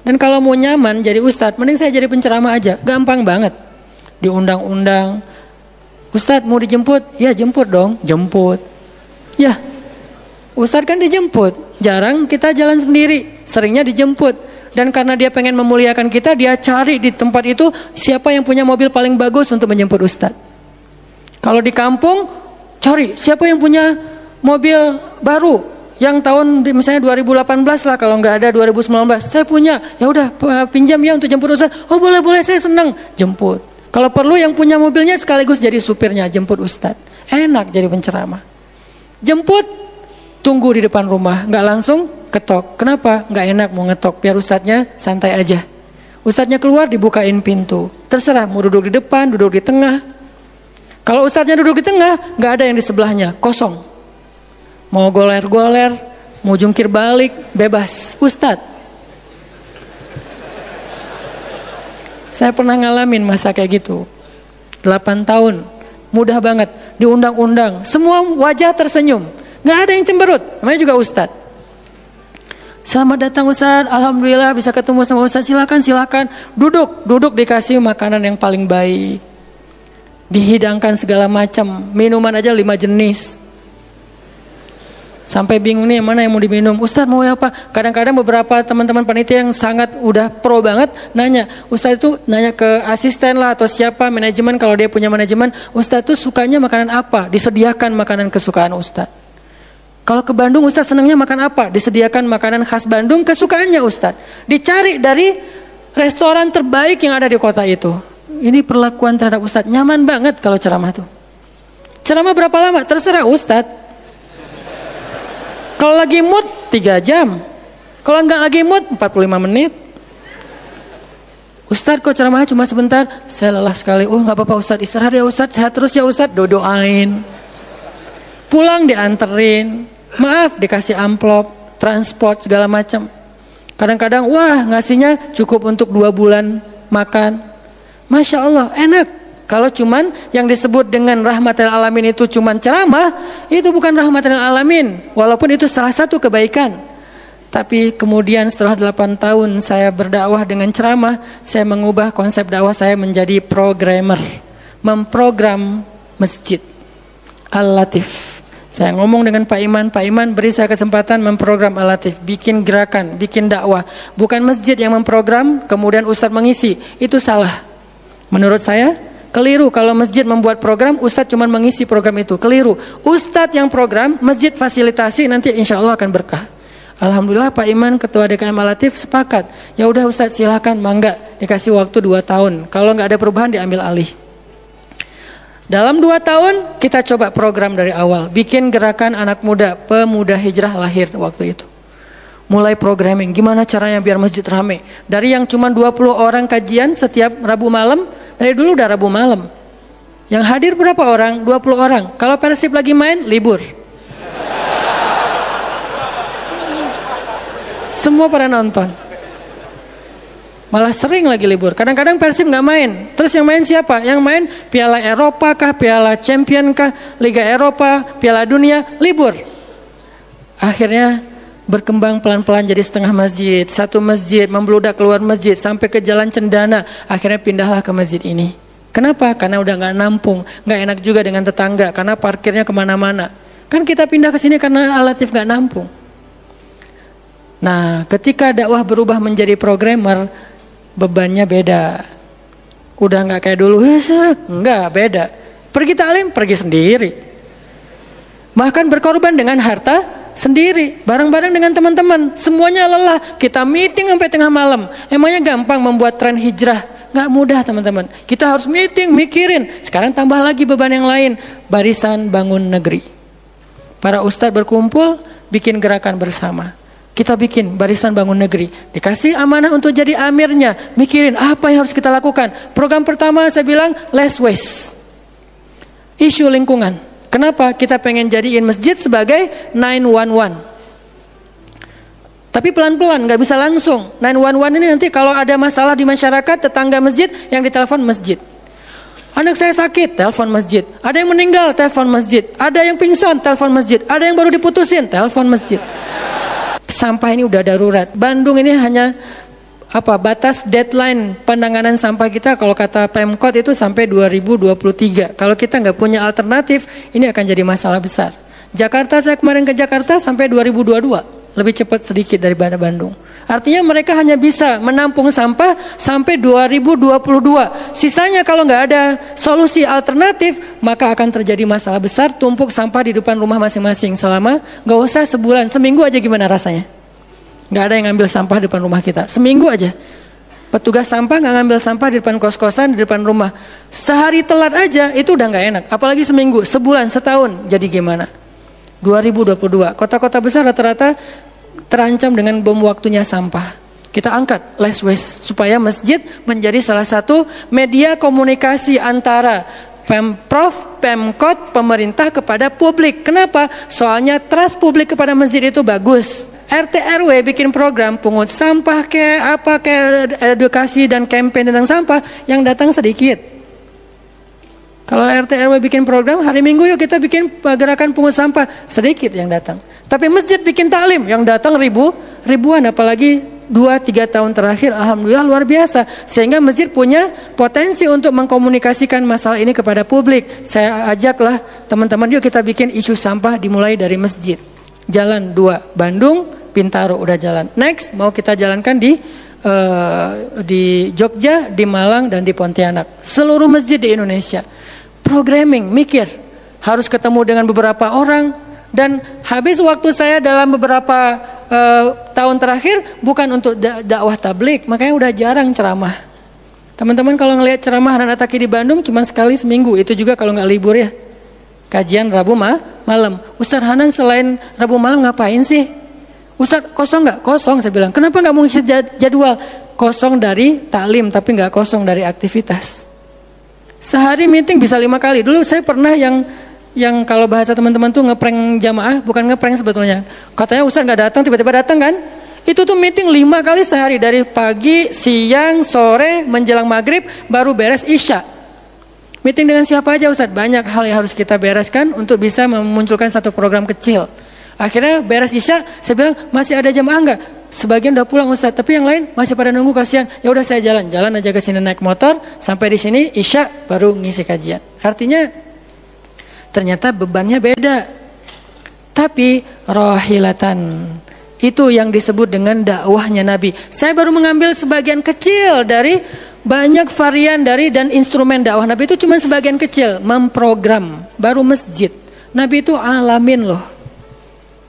Dan kalau mau nyaman jadi ustadz, mending saya jadi penceramah aja. Gampang banget. Diundang-undang, Ustadz mau dijemput? Ya jemput dong, jemput. Ya, Ustadz kan dijemput. Jarang kita jalan sendiri, seringnya dijemput. Dan karena dia pengen memuliakan kita, dia cari di tempat itu siapa yang punya mobil paling bagus untuk menjemput Ustadz. Kalau di kampung, cari siapa yang punya mobil baru yang tahun misalnya 2018 lah, kalau nggak ada 2019. Saya punya, ya udah pinjam ya untuk jemput Ustadz. Oh boleh saya senang, jemput. Kalau perlu yang punya mobilnya sekaligus jadi supirnya, jemput Ustadz. Enak jadi penceramah. Jemput, tunggu di depan rumah, nggak langsung ketok. Kenapa? Nggak enak mau ngetok, biar Ustadznya santai aja. Ustadznya keluar dibukain pintu. Terserah mau duduk di depan, duduk di tengah. Kalau Ustadznya duduk di tengah, nggak ada yang di sebelahnya, kosong. Mau goler-goler, mau jungkir balik, bebas. Ustadz. Saya pernah ngalamin masa kayak gitu. 8 tahun, mudah banget, diundang-undang, semua wajah tersenyum, nggak ada yang cemberut, namanya juga Ustadz. Selamat datang Ustadz, alhamdulillah bisa ketemu sama Ustadz, silakan, duduk dikasih makanan yang paling baik, dihidangkan segala macam, minuman aja 5 jenis. Sampai bingung nih mana yang mau diminum. Ustadz mau apa? Kadang-kadang beberapa teman-teman panitia yang sangat udah pro banget nanya. Ustadz itu nanya ke asisten lah atau siapa manajemen, kalau dia punya manajemen. Ustadz itu sukanya makanan apa? Disediakan makanan kesukaan Ustadz. Kalau ke Bandung Ustadz senangnya makan apa? Disediakan makanan khas Bandung kesukaannya Ustadz. Dicari dari restoran terbaik yang ada di kota itu. Ini perlakuan terhadap Ustadz. Nyaman banget kalau ceramah tuh. Ceramah berapa lama? Terserah Ustadz. Kalau lagi mood 3 jam. Kalau enggak lagi mood 45 menit. Ustadz kok ceramahnya cuma sebentar? Saya lelah sekali. Oh enggak apa-apa Ustadz, istirahat ya Ustadz, sehat terus ya Ustadz. Doain. Pulang dianterin. Maaf dikasih amplop, transport segala macam. Kadang-kadang wah ngasihnya cukup untuk 2 bulan makan. Masya Allah enak. Kalau cuman yang disebut dengan rahmatil alamin itu cuman ceramah, itu bukan rahmatil alamin. Walaupun itu salah satu kebaikan. Tapi kemudian setelah 8 tahun saya berdakwah dengan ceramah, saya mengubah konsep dakwah saya menjadi programmer. Memprogram masjid. Al-Latif. Saya ngomong dengan Pak Iman beri saya kesempatan memprogram Al-Latif. Bikin gerakan, bikin dakwah. Bukan masjid yang memprogram, kemudian Ustadz mengisi. Itu salah. Menurut saya Keliru kalau masjid membuat program, ustadz cuma mengisi program itu. Keliru. Ustadz yang program, masjid fasilitasi, nanti insya Allah akan berkah. Alhamdulillah Pak Iman, Ketua DKM Al-Latif sepakat. Ya udah ustadz silahkan, mangga, dikasih waktu 2 tahun. Kalau nggak ada perubahan diambil alih. Dalam 2 tahun kita coba program dari awal. Bikin gerakan anak muda, pemuda hijrah lahir waktu itu. Mulai programming, gimana caranya biar masjid rame. Dari yang cuma 20 orang kajian setiap Rabu malam, dari dulu udah Rabu malam. Yang hadir berapa orang? 20 orang. Kalau Persib lagi main, libur. Semua pada nonton. Malah sering lagi libur. Kadang-kadang Persib nggak main. Terus yang main siapa? Yang main Piala Eropa kah, Piala Champion kah, Liga Eropa, Piala Dunia, libur. Akhirnya berkembang pelan-pelan jadi setengah masjid, satu masjid, membludak keluar masjid sampai ke Jalan Cendana. Akhirnya pindahlah ke masjid ini. Kenapa? Karena udah nggak nampung, nggak enak juga dengan tetangga karena parkirnya kemana-mana. Kan kita pindah ke sini karena Al-Latif nggak nampung. Nah, ketika dakwah berubah menjadi programmer, bebannya beda. Udah nggak kayak dulu, nggak beda. Pergi taklim, pergi sendiri. Bahkan berkorban dengan harta sendiri, bareng-bareng dengan teman-teman. Semuanya lelah, kita meeting sampai tengah malam. Emangnya gampang membuat tren hijrah? Gak mudah teman-teman. Kita harus meeting, mikirin. Sekarang tambah lagi beban yang lain. Barisan Bangun Negeri. Para ustadz berkumpul, bikin gerakan bersama. Kita bikin Barisan Bangun Negeri. Dikasih amanah untuk jadi amirnya. Mikirin apa yang harus kita lakukan. Program pertama saya bilang less waste. Isu lingkungan. Kenapa? Kita pengen jadiin masjid sebagai 911. Tapi pelan-pelan, gak bisa langsung. 911 ini nanti kalau ada masalah di masyarakat, tetangga masjid yang ditelepon masjid. Anak saya sakit, telepon masjid. Ada yang meninggal, telepon masjid. Ada yang pingsan, telepon masjid. Ada yang baru diputusin, telepon masjid. Sampah ini udah darurat. Bandung ini hanya batas deadline penanganan sampah kita kalau kata Pemkot itu sampai 2023. Kalau kita nggak punya alternatif, ini akan jadi masalah besar. Jakarta, saya kemarin ke Jakarta sampai 2022, lebih cepat sedikit daripada Bandung. Artinya mereka hanya bisa menampung sampah sampai 2022. Sisanya kalau nggak ada solusi alternatif, maka akan terjadi masalah besar, tumpuk sampah di depan rumah masing-masing selama nggak usah sebulan, seminggu aja gimana rasanya? Nggak ada yang ngambil sampah di depan rumah kita. Seminggu aja. Petugas sampah nggak ngambil sampah di depan kos-kosan, di depan rumah. Sehari telat aja itu udah nggak enak. Apalagi seminggu, sebulan, setahun. Jadi gimana? 2022. Kota-kota besar rata-rata terancam dengan bom waktunya sampah. Kita angkat less waste supaya masjid menjadi salah satu media komunikasi antara Pemprov, Pemkot, pemerintah kepada publik. Kenapa? Soalnya trust publik kepada masjid itu bagus. RT RW bikin program pungut sampah kayak edukasi dan campaign tentang sampah, yang datang sedikit. Kalau RT RW bikin program hari Minggu yuk kita bikin gerakan pungut sampah, sedikit yang datang. Tapi masjid bikin taklim, yang datang ribuan, apalagi 2-3 tahun terakhir alhamdulillah luar biasa. Sehingga masjid punya potensi untuk mengkomunikasikan masalah ini kepada publik. Saya ajaklah teman-teman, yuk kita bikin isu sampah dimulai dari masjid. Jalan 2 Bandung, Bintaro udah jalan. Next mau kita jalankan di Jogja, di Malang dan di Pontianak. Seluruh masjid di Indonesia. Programming, mikir. Harus ketemu dengan beberapa orang. Dan habis waktu saya dalam beberapa tahun terakhir bukan untuk dakwah tablik, makanya udah jarang ceramah. Teman-teman kalau ngelihat ceramah Hanan Attaqi di Bandung cuma sekali seminggu, itu juga kalau nggak libur ya. Kajian Rabu malam. Ustaz Hanan selain Rabu malam ngapain sih? Ustaz kosong nggak? Kosong, saya bilang. Kenapa nggak mau ngisi jadwal? Kosong dari taklim tapi nggak kosong dari aktivitas. Sehari meeting bisa 5 kali. Dulu saya pernah yang kalau bahasa teman-teman tuh ngeprank jamaah, bukan ngeprank sebetulnya. Katanya Ustaz nggak datang, tiba-tiba datang kan? Itu tuh meeting 5 kali sehari, dari pagi, siang, sore, menjelang maghrib, baru beres isya. Meeting dengan siapa aja Ustaz? Banyak hal yang harus kita bereskan untuk bisa memunculkan satu program kecil. Akhirnya beres isya, saya bilang masih ada jamaah enggak? Sebagian udah pulang Ustaz, tapi yang lain masih pada nunggu, kasihan. Ya udah saya jalan aja ke sini naik motor, sampai di sini isya baru ngisi kajian. Artinya ternyata bebannya beda. Tapi rohilatan, itu yang disebut dengan dakwahnya Nabi. Saya baru mengambil sebagian kecil dari banyak varian dari dan instrumen dakwah Nabi itu cuma sebagian kecil, memprogram, baru masjid. Nabi itu alamin loh.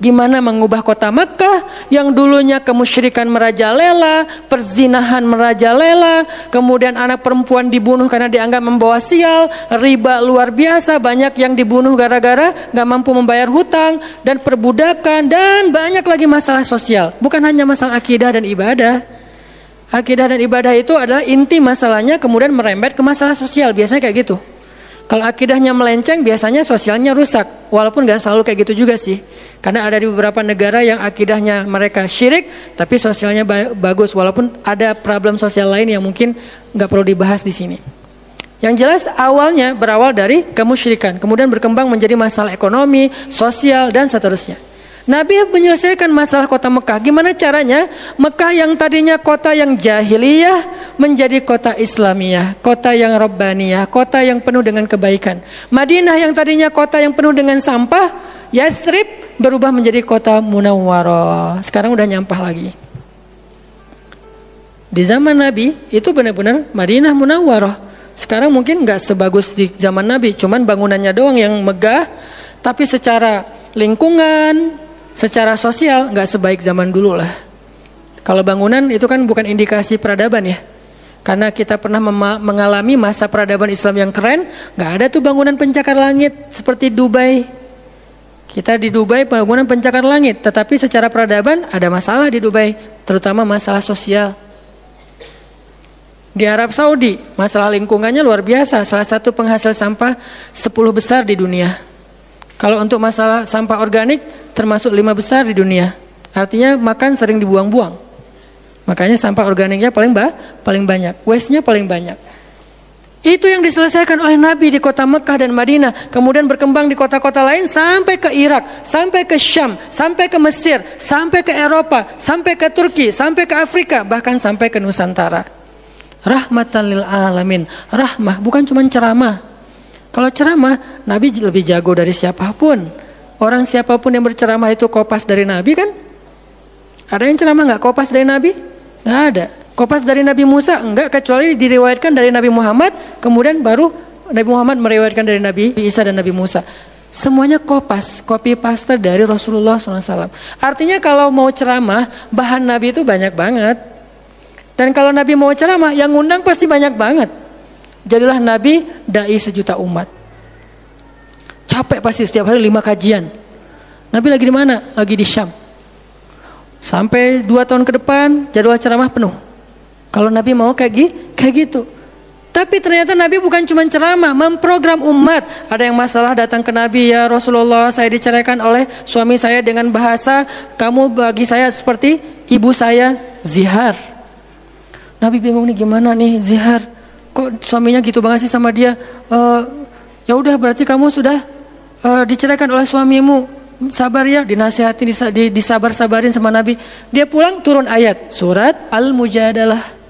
Gimana mengubah kota Mekah yang dulunya kemusyrikan merajalela, perzinahan merajalela, kemudian anak perempuan dibunuh karena dianggap membawa sial, riba luar biasa, banyak yang dibunuh gara-gara gak mampu membayar hutang, dan perbudakan, dan banyak lagi masalah sosial. Bukan hanya masalah akidah dan ibadah. Akidah dan ibadah itu adalah inti masalahnya, kemudian merembet ke masalah sosial, biasanya kayak gitu. Kalau akidahnya melenceng, biasanya sosialnya rusak. Walaupun gak selalu kayak gitu juga sih. Karena ada di beberapa negara yang akidahnya mereka syirik, tapi sosialnya bagus. Walaupun ada problem sosial lain yang mungkin gak perlu dibahas di sini. Yang jelas awalnya berawal dari kemusyrikan, kemudian berkembang menjadi masalah ekonomi, sosial, dan seterusnya. Nabi menyelesaikan masalah kota Mekah. Gimana caranya? Mekah yang tadinya kota yang jahiliyah menjadi kota Islamiyah, kota yang Rabbaniyah, kota yang penuh dengan kebaikan. Madinah yang tadinya kota yang penuh dengan sampah, Yathrib berubah menjadi kota Munawwarah. Sekarang udah nyampah lagi. Di zaman Nabi itu benar-benar Madinah Munawwarah. Sekarang mungkin nggak sebagus di zaman Nabi, cuman bangunannya doang yang megah, tapi secara lingkungan, secara sosial nggak sebaik zaman dulu lah. Kalau bangunan itu kan bukan indikasi peradaban ya. Karena kita pernah mengalami masa peradaban Islam yang keren, nggak ada tuh bangunan pencakar langit seperti Dubai. Kita di Dubai bangunan pencakar langit, tetapi secara peradaban ada masalah di Dubai, terutama masalah sosial. Di Arab Saudi masalah lingkungannya luar biasa, salah satu penghasil sampah 10 besar di dunia. Kalau untuk masalah sampah organik termasuk 5 besar di dunia. Artinya makan sering dibuang-buang. Makanya sampah organiknya paling banyak, waste-nya paling banyak. Itu yang diselesaikan oleh Nabi di kota Mekah dan Madinah, kemudian berkembang di kota-kota lain sampai ke Irak, sampai ke Syam, sampai ke Mesir, sampai ke Eropa, sampai ke Turki, sampai ke Afrika, bahkan sampai ke Nusantara. Rahmatan lil alamin. Rahmah bukan cuma ceramah. Kalau ceramah, Nabi lebih jago dari siapapun. Orang siapapun yang berceramah itu kopas dari Nabi kan? Ada yang ceramah nggak kopas dari Nabi? Nggak ada. Kopas dari Nabi Musa? Enggak, kecuali diriwayatkan dari Nabi Muhammad, kemudian baru Nabi Muhammad meriwayatkan dari Nabi Isa dan Nabi Musa. Semuanya kopas, copy paste dari Rasulullah SAW. Artinya kalau mau ceramah, bahan Nabi itu banyak banget. Dan kalau Nabi mau ceramah, yang ngundang pasti banyak banget. Jadilah Nabi dai sejuta umat. Capek pasti setiap hari 5 kajian. Nabi lagi di mana? Lagi di Syam. Sampai 2 tahun ke depan jadwal ceramah penuh. Kalau Nabi mau kayak gitu. Tapi ternyata Nabi bukan cuma ceramah, memprogram umat. Ada yang masalah datang ke Nabi, ya Rasulullah, saya diceraikan oleh suami saya dengan bahasa kamu bagi saya seperti ibu saya, zihar. Nabi bingung nih, gimana nih zihar? Kok suaminya gitu banget sih sama dia? Ya udah, berarti kamu sudah diceraikan oleh suamimu. Sabar ya, dinasihati, disabar-sabarin sama Nabi. Dia pulang turun ayat surat Al-Mujadalah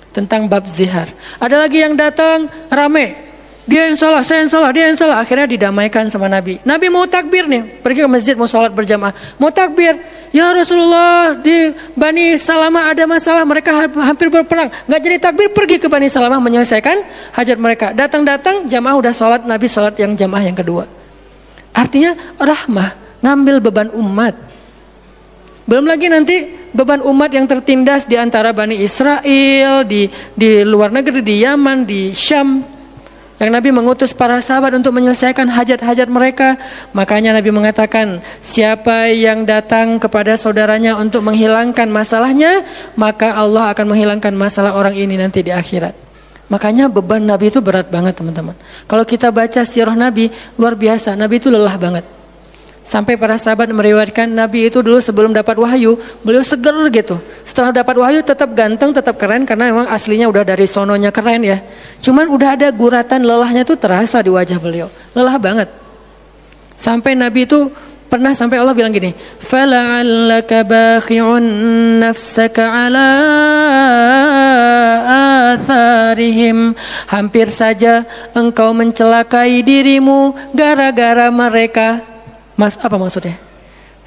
tentang bab zihar. Ada lagi yang datang rame. Dia yang salah, saya yang salah, dia yang salah. Akhirnya didamaikan sama Nabi. Nabi mau takbir nih, pergi ke masjid mau sholat berjamaah. Mau takbir, ya Rasulullah, di Bani Salamah ada masalah, mereka hampir berperang. Gak jadi takbir, pergi ke Bani Salamah menyelesaikan hajat mereka. Datang-datang jamaah udah sholat, Nabi sholat yang jamaah yang kedua. Artinya rahmah, ngambil beban umat. Belum lagi nanti beban umat yang tertindas di antara Bani Israel, di luar negeri, di Yaman, di Syam. Yang Nabi mengutus para sahabat untuk menyelesaikan hajat-hajat mereka. Makanya Nabi mengatakan, siapa yang datang kepada saudaranya untuk menghilangkan masalahnya, maka Allah akan menghilangkan masalah orang ini nanti di akhirat. Makanya beban Nabi itu berat banget teman-teman. Kalau kita baca sirah Nabi, luar biasa. Nabi itu lelah banget. Sampai para sahabat meriwayatkan Nabi itu dulu sebelum dapat wahyu, beliau seger gitu. Setelah dapat wahyu tetap ganteng, tetap keren, karena memang aslinya udah dari sononya keren ya. Cuman udah ada guratan lelahnya tuh terasa di wajah beliau. Lelah banget. Sampai Nabi itu pernah sampai Allah bilang gini, "Fala'allaka bakhi'un nafsaka 'ala atharihim." Hampir saja engkau mencelakai dirimu gara-gara mereka. Mas, apa maksudnya?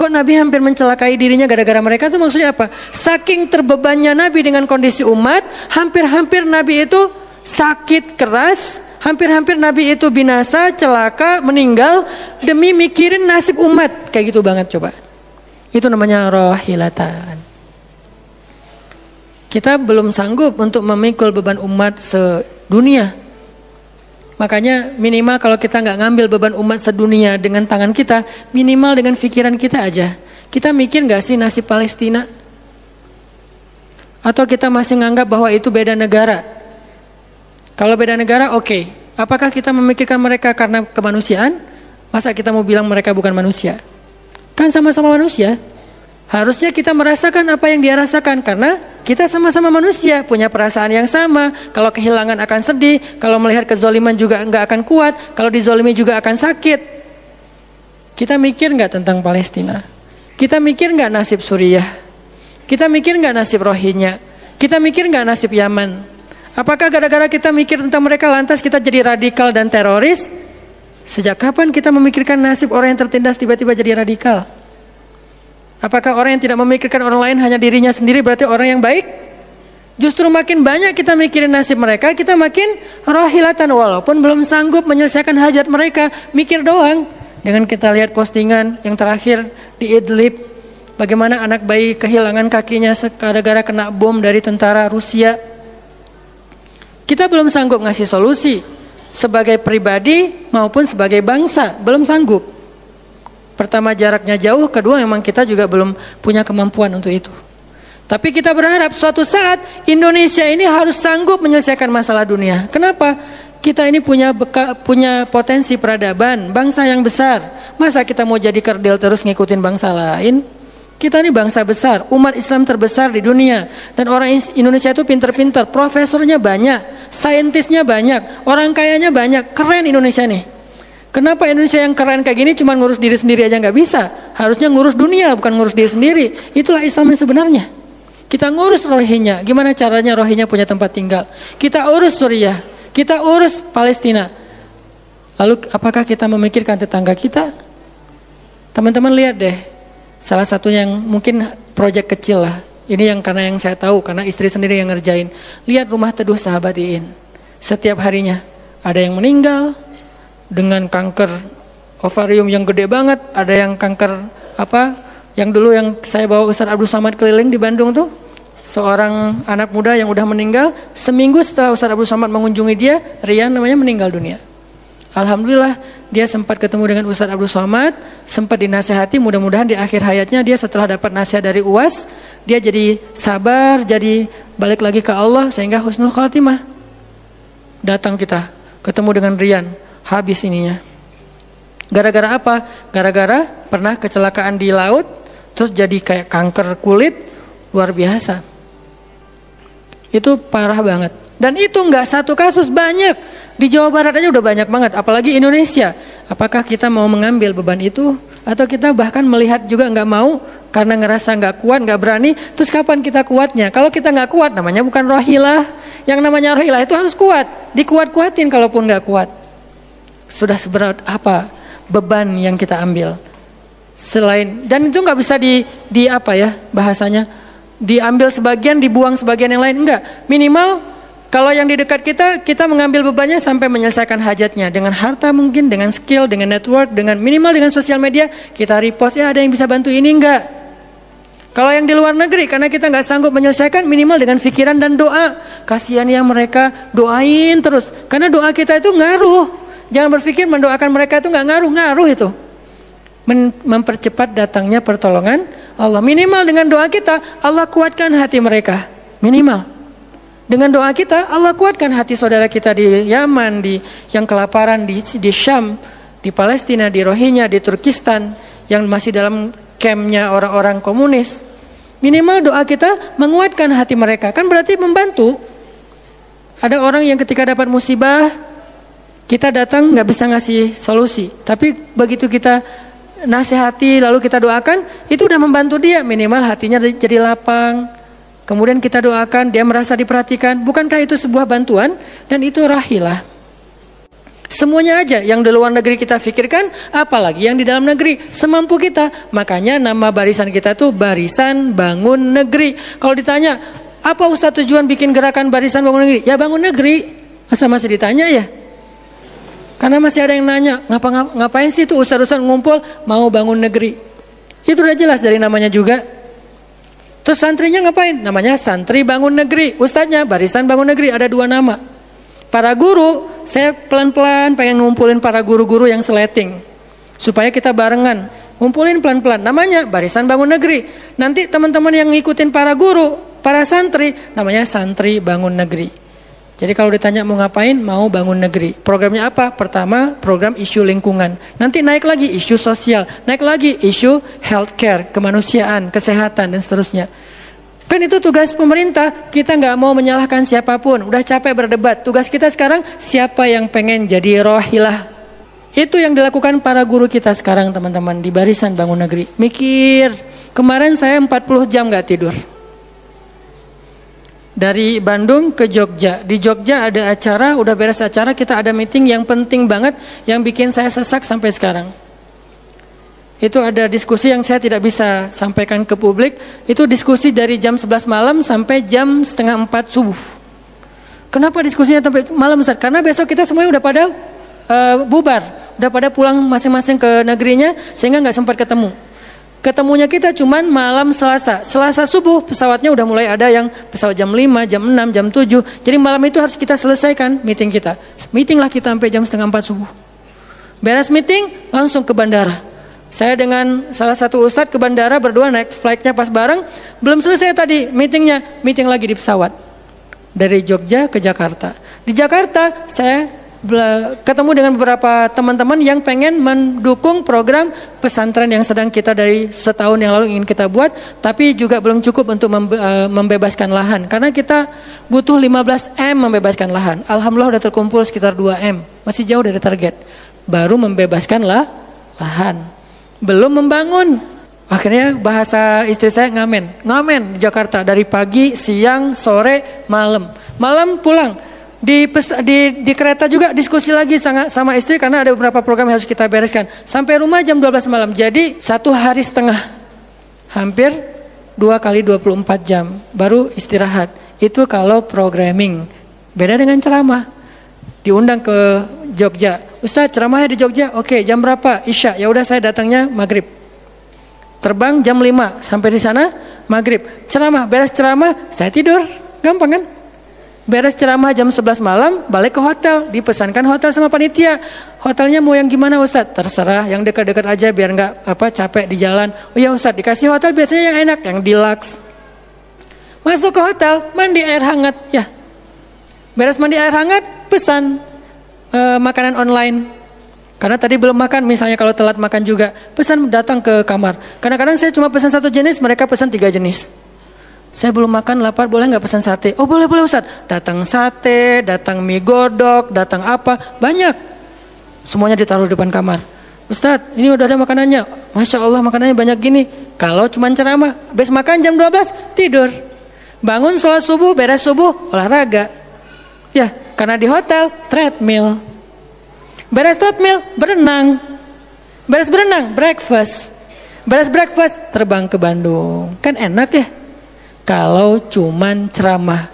Kok Nabi hampir mencelakai dirinya gara-gara mereka? Itu maksudnya apa? Saking terbebannya Nabi dengan kondisi umat, hampir-hampir Nabi itu sakit keras, hampir-hampir Nabi itu binasa, celaka, meninggal demi mikirin nasib umat. Kayak gitu banget coba. Itu namanya rohilatan. Kita belum sanggup untuk memikul beban umat sedunia. Makanya minimal kalau kita nggak ngambil beban umat sedunia dengan tangan kita, minimal dengan pikiran kita aja. Kita mikir nggak sih nasib Palestina? Atau kita masih nganggap bahwa itu beda negara? Kalau beda negara, oke. Apakah kita memikirkan mereka karena kemanusiaan? Masa kita mau bilang mereka bukan manusia? Kan sama-sama manusia. Harusnya kita merasakan apa yang dia rasakan karena kita sama-sama manusia, punya perasaan yang sama. Kalau kehilangan akan sedih, kalau melihat kezoliman juga enggak akan kuat, kalau dizolimi juga akan sakit. Kita mikir enggak tentang Palestina? Kita mikir enggak nasib Suriah? Kita mikir enggak nasib Rohingya? Kita mikir enggak nasib Yaman? Apakah gara-gara kita mikir tentang mereka lantas kita jadi radikal dan teroris? Sejak kapan kita memikirkan nasib orang yang tertindas tiba-tiba jadi radikal? Apakah orang yang tidak memikirkan orang lain hanya dirinya sendiri berarti orang yang baik? Justru makin banyak kita mikirin nasib mereka, kita makin rohilatan walaupun belum sanggup menyelesaikan hajat mereka, mikir doang. Dengan kita lihat postingan yang terakhir di Idlib, bagaimana anak bayi kehilangan kakinya gara-gara kena bom dari tentara Rusia. Kita belum sanggup ngasih solusi sebagai pribadi maupun sebagai bangsa, belum sanggup. Pertama jaraknya jauh, kedua memang kita juga belum punya kemampuan untuk itu. Tapi kita berharap suatu saat Indonesia ini harus sanggup menyelesaikan masalah dunia. Kenapa? Kita ini punya potensi peradaban, bangsa yang besar. Masa kita mau jadi kerdil terus ngikutin bangsa lain? Kita ini bangsa besar, umat Islam terbesar di dunia. Dan orang Indonesia itu pinter-pinter, profesornya banyak, saintisnya banyak, orang kayanya banyak, keren Indonesia nih. Kenapa Indonesia yang keren kayak gini cuma ngurus diri sendiri aja nggak bisa? Harusnya ngurus dunia, bukan ngurus diri sendiri. Itulah Islam yang sebenarnya. Kita ngurus Rohingya, gimana caranya Rohingya punya tempat tinggal? Kita urus Suriah, kita urus Palestina. Lalu apakah kita memikirkan tetangga kita? Teman-teman lihat deh, salah satu yang mungkin proyek kecil lah. Ini yang karena yang saya tahu, karena istri sendiri yang ngerjain. Lihat rumah teduh Sahabat Iin. Setiap harinya ada yang meninggal dengan kanker ovarium yang gede banget, ada yang kanker yang dulu yang saya bawa Ustaz Abdul Somad keliling di Bandung tuh, seorang anak muda yang udah meninggal, seminggu setelah Ustaz Abdul Somad mengunjungi dia, Rian namanya, meninggal dunia. Alhamdulillah dia sempat ketemu dengan Ustaz Abdul Somad, sempat dinasehati, mudah-mudahan di akhir hayatnya dia setelah dapat nasihat dari UAS, dia jadi sabar, jadi balik lagi ke Allah sehingga husnul khatimah. Datang kita ketemu dengan Rian, habis ininya. Gara-gara apa? Gara-gara pernah kecelakaan di laut, terus jadi kayak kanker kulit, luar biasa. Itu parah banget. Dan itu nggak satu kasus, banyak. Di Jawa Barat aja udah banyak banget, apalagi Indonesia. Apakah kita mau mengambil beban itu? Atau kita bahkan melihat juga nggak mau, karena ngerasa nggak kuat, nggak berani. Terus kapan kita kuatnya? Kalau kita nggak kuat, namanya bukan rohilah. Yang namanya rohilah itu harus kuat, dikuat-kuatin kalaupun nggak kuat. Sudah seberat apa beban yang kita ambil selain, dan itu nggak bisa di apa ya bahasanya, diambil sebagian dibuang sebagian yang lain, enggak. Minimal kalau yang di dekat kita mengambil bebannya sampai menyelesaikan hajatnya dengan harta, mungkin dengan skill, dengan network, dengan minimal dengan sosial media kita repost, ya ada yang bisa bantu ini enggak. Kalau yang di luar negeri karena kita nggak sanggup menyelesaikan, minimal dengan pikiran dan doa. Kasihan yang mereka, doain terus karena doa kita itu ngaruh. Jangan berpikir mendoakan mereka itu nggak ngaruh itu. Mempercepat datangnya pertolongan Allah. Minimal dengan doa kita, Allah kuatkan hati mereka. Minimal. Dengan doa kita, Allah kuatkan hati saudara kita di Yaman, yang kelaparan di Syam, di Palestina, di Rohingya, di Turkistan, yang masih dalam campnya orang-orang komunis. Minimal doa kita menguatkan hati mereka. Kan berarti membantu. Ada orang yang ketika dapat musibah, kita datang nggak bisa ngasih solusi, tapi begitu kita nasihati lalu kita doakan, itu udah membantu dia, minimal hatinya jadi lapang. Kemudian kita doakan, dia merasa diperhatikan. Bukankah itu sebuah bantuan? Dan itu rahilah. Semuanya aja yang di luar negeri kita pikirkan, apalagi yang di dalam negeri, semampu kita. Makanya nama barisan kita tuh Barisan Bangun Negeri. Kalau ditanya, apa Ustadz tujuan bikin gerakan Barisan Bangun Negeri? Ya bangun negeri. Masa masih ditanya ya? Karena masih ada yang nanya, ngapain sih tuh ustadz-ustadz ngumpul mau bangun negeri? Itu udah jelas dari namanya juga. Terus santrinya ngapain? Namanya Santri Bangun Negeri. Ustadznya Barisan Bangun Negeri, ada 2 nama. Para guru, saya pelan-pelan pengen ngumpulin para guru-guru yang seleting. Supaya kita barengan. Ngumpulin pelan-pelan. Namanya Barisan Bangun Negeri. Nanti teman-teman yang ngikutin para guru, para santri, namanya Santri Bangun Negeri. Jadi kalau ditanya mau ngapain, mau bangun negeri. Programnya apa? Pertama, program isu lingkungan. Nanti naik lagi isu sosial. Naik lagi isu healthcare, kemanusiaan, kesehatan, dan seterusnya. Kan itu tugas pemerintah, kita nggak mau menyalahkan siapapun, udah capek berdebat. Tugas kita sekarang, siapa yang pengen jadi rohilah? Itu yang dilakukan para guru kita sekarang teman-teman, di Barisan Bangun Negeri. Mikir, kemarin saya 40 jam nggak tidur. Dari Bandung ke Jogja. Di Jogja ada acara, udah beres acara, kita ada meeting yang penting banget, yang bikin saya sesak sampai sekarang. Itu ada diskusi yang saya tidak bisa sampaikan ke publik. Itu diskusi dari jam 11 malam sampai jam setengah 4 subuh. Kenapa diskusinya sampai malam Ustaz? Karena besok kita semuanya udah pada bubar. Udah pada pulang masing-masing ke negerinya, sehingga gak sempat ketemu. Ketemunya kita cuman malam Selasa. Selasa subuh pesawatnya udah mulai ada yang pesawat jam 5, jam 6, jam 7. Jadi malam itu harus kita selesaikan meeting kita. Meeting lah kita sampai jam setengah 4 subuh. Beres meeting langsung ke bandara. Saya dengan salah satu ustadz ke bandara berdua, naik flightnya pas bareng. Belum selesai tadi meetingnya, meeting lagi di pesawat dari Jogja ke Jakarta. Di Jakarta saya ketemu dengan beberapa teman-teman yang pengen mendukung program pesantren yang sedang kita dari setahun yang lalu ingin kita buat, tapi juga belum cukup untuk membebaskan lahan, karena kita butuh 15 M membebaskan lahan. Alhamdulillah udah terkumpul sekitar 2 M, masih jauh dari target. Baru membebaskan lahan, belum membangun. Akhirnya bahasa istri saya ngamen di Jakarta dari pagi, siang, sore, malam pulang. Di kereta juga diskusi lagi sama istri karena ada beberapa program yang harus kita bereskan. Sampai rumah jam 12 malam. Jadi 1 hari setengah. Hampir 2 kali 24 jam baru istirahat. Itu kalau programming. Beda dengan ceramah. Diundang ke Jogja. Ustaz, ceramahnya di Jogja. Oke, jam berapa? Isya. Ya udah, saya datangnya maghrib. Terbang jam 5 sampai di sana maghrib. Ceramah, beres ceramah saya tidur. Gampang kan? Beres ceramah jam 11 malam, balik ke hotel, dipesankan hotel sama panitia. Hotelnya mau yang gimana Ustaz? Terserah, yang dekat-dekat aja biar nggak capek di jalan. Oh ya Ustaz, dikasih hotel biasanya yang enak, yang deluxe. Masuk ke hotel, mandi air hangat, ya. Beres mandi air hangat, pesan makanan online. Karena tadi belum makan, misalnya kalau telat makan juga, pesan datang ke kamar. Kadang-kadang saya cuma pesan 1 jenis, mereka pesan 3 jenis. Saya belum makan, lapar, boleh nggak pesan sate? Oh boleh Ustaz. Datang sate, datang mie godok, datang apa, banyak. Semuanya ditaruh di depan kamar. Ustaz, ini udah ada makanannya. Masya Allah makanannya banyak gini. Kalau cuma ceramah, habis makan jam 12, tidur. Bangun sholat subuh, beres subuh, olahraga. Ya, karena di hotel, treadmill. Beres treadmill, berenang. Beres berenang, breakfast. Beres breakfast, terbang ke Bandung. Kan enak ya? Kalau cuman ceramah.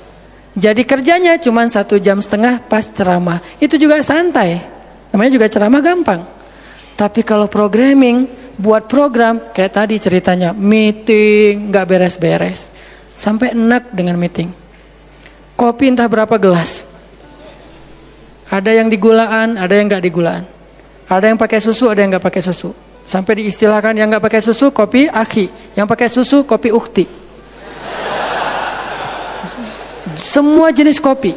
Jadi kerjanya cuman 1,5 jam pas ceramah. Itu juga santai. Namanya juga ceramah gampang. Tapi kalau programming, buat program kayak tadi ceritanya, meeting gak beres-beres. Sampai enak dengan meeting. Kopi entah berapa gelas. Ada yang digulaan, ada yang gak digulaan. Ada yang pakai susu, ada yang gak pakai susu. Sampai diistilahkan yang gak pakai susu kopi akhi, yang pakai susu kopi ukhti. Semua jenis kopi.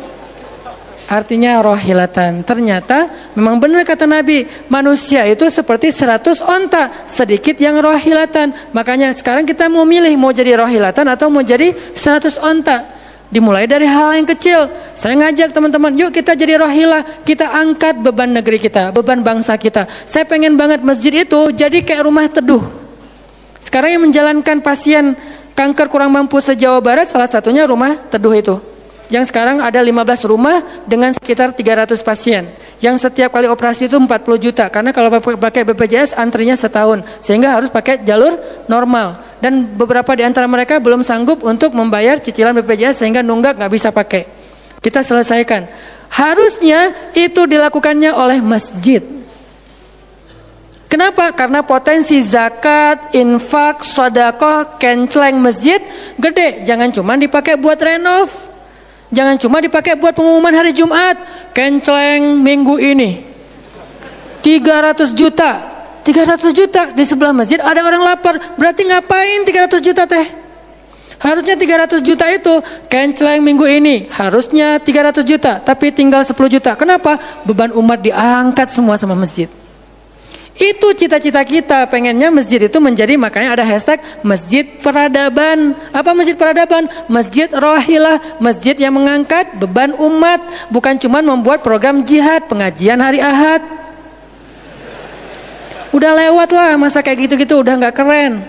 Artinya rohilatan. Ternyata memang benar kata Nabi, manusia itu seperti 100 onta, sedikit yang rohilatan. Makanya sekarang kita mau milih, mau jadi rohilatan atau mau jadi 100 onta. Dimulai dari hal yang kecil. Saya ngajak teman-teman, yuk kita jadi rohilah. Kita angkat beban negeri kita, beban bangsa kita. Saya pengen banget masjid itu jadi kayak rumah teduh. Sekarang yang menjalankan pasien kanker kurang mampu se-Jawa Barat, salah satunya rumah teduh itu. yang sekarang ada 15 rumah dengan sekitar 300 pasien. Yang setiap kali operasi itu 40 juta. Karena kalau pakai BPJS antrinya setahun. Sehingga harus pakai jalur normal. Dan beberapa di antara mereka belum sanggup untuk membayar cicilan BPJS sehingga nunggak nggak bisa pakai. Kita selesaikan. Harusnya itu dilakukannya oleh masjid. Kenapa? Karena potensi zakat, infak, sedekah, kenceleng masjid gede. Jangan cuma dipakai buat renov. Jangan cuma dipakai buat pengumuman hari Jumat. Kenceleng minggu ini 300 juta. 300 juta di sebelah masjid ada orang lapar. Berarti ngapain 300 juta teh? Harusnya 300 juta itu kenceleng minggu ini. Harusnya 300 juta. Tapi tinggal 10 juta. Kenapa? Beban umat diangkat semua sama masjid. Itu cita-cita kita, pengennya masjid itu menjadi, makanya ada hashtag masjid peradaban. Apa masjid peradaban? Masjid rohilah, masjid yang mengangkat beban umat, bukan cuma membuat program jihad, pengajian hari Ahad. Udah lewat lah masa kayak gitu-gitu, udah gak keren.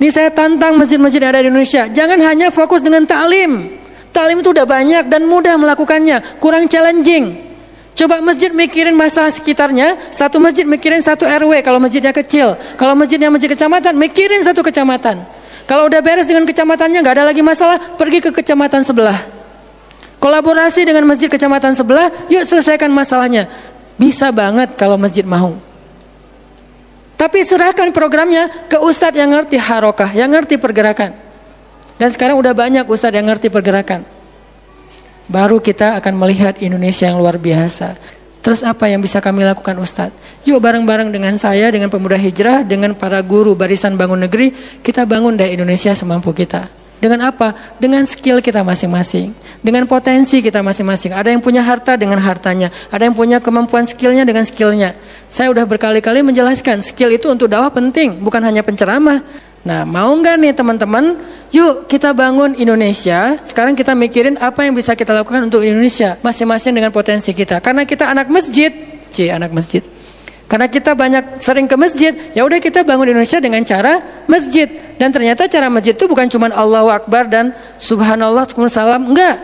Nih saya tantang masjid-masjid yang ada di Indonesia, jangan hanya fokus dengan ta'lim. Ta'lim itu udah banyak dan mudah melakukannya, kurang challenging. Coba masjid mikirin masalah sekitarnya, satu masjid mikirin satu RW kalau masjidnya kecil. Kalau masjidnya masjid kecamatan, mikirin satu kecamatan. Kalau udah beres dengan kecamatannya, gak ada lagi masalah, pergi ke kecamatan sebelah. Kolaborasi dengan masjid kecamatan sebelah, yuk selesaikan masalahnya. Bisa banget kalau masjid mau. Tapi serahkan programnya ke ustadz yang ngerti harokah, yang ngerti pergerakan. Dan sekarang udah banyak ustadz yang ngerti pergerakan. Baru kita akan melihat Indonesia yang luar biasa. Terus apa yang bisa kami lakukan Ustadz? Yuk bareng-bareng dengan saya, dengan pemuda hijrah, dengan para guru barisan bangun negeri, kita bangun deh Indonesia semampu kita. Dengan apa? Dengan skill kita masing-masing, dengan potensi kita masing-masing. Ada yang punya harta dengan hartanya, ada yang punya kemampuan skillnya dengan skillnya. Saya udah berkali-kali menjelaskan, skill itu untuk dakwah penting, bukan hanya penceramah. Nah, mau nggak nih teman-teman? Yuk kita bangun Indonesia. Sekarang kita mikirin apa yang bisa kita lakukan untuk Indonesia, masing-masing dengan potensi kita. Karena kita anak masjid, anak masjid. Karena kita banyak sering ke masjid, ya udah kita bangun Indonesia dengan cara masjid. Dan ternyata cara masjid itu bukan cuma Allahu Akbar dan Subhanallah, salam, enggak.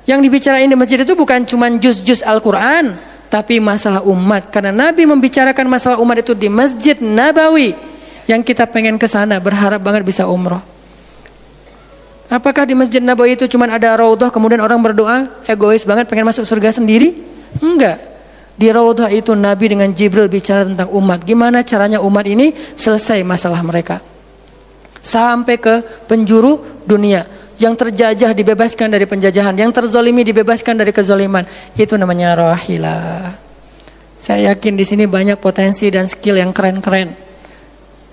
Yang dibicarain di masjid itu bukan cuma juz-juz Al-Quran, tapi masalah umat. Karena Nabi membicarakan masalah umat itu di Masjid Nabawi. Yang kita pengen ke sana, berharap banget bisa umroh. Apakah di Masjid Nabawi itu cuma ada raudhah kemudian orang berdoa egois banget pengen masuk surga sendiri? Enggak. Di raudhah itu Nabi dengan Jibril bicara tentang umat. Gimana caranya umat ini selesai masalah mereka. Sampai ke penjuru dunia. Yang terjajah dibebaskan dari penjajahan, yang terzolimi dibebaskan dari kezoliman. Itu namanya rahilah. Saya yakin di sini banyak potensi dan skill yang keren-keren.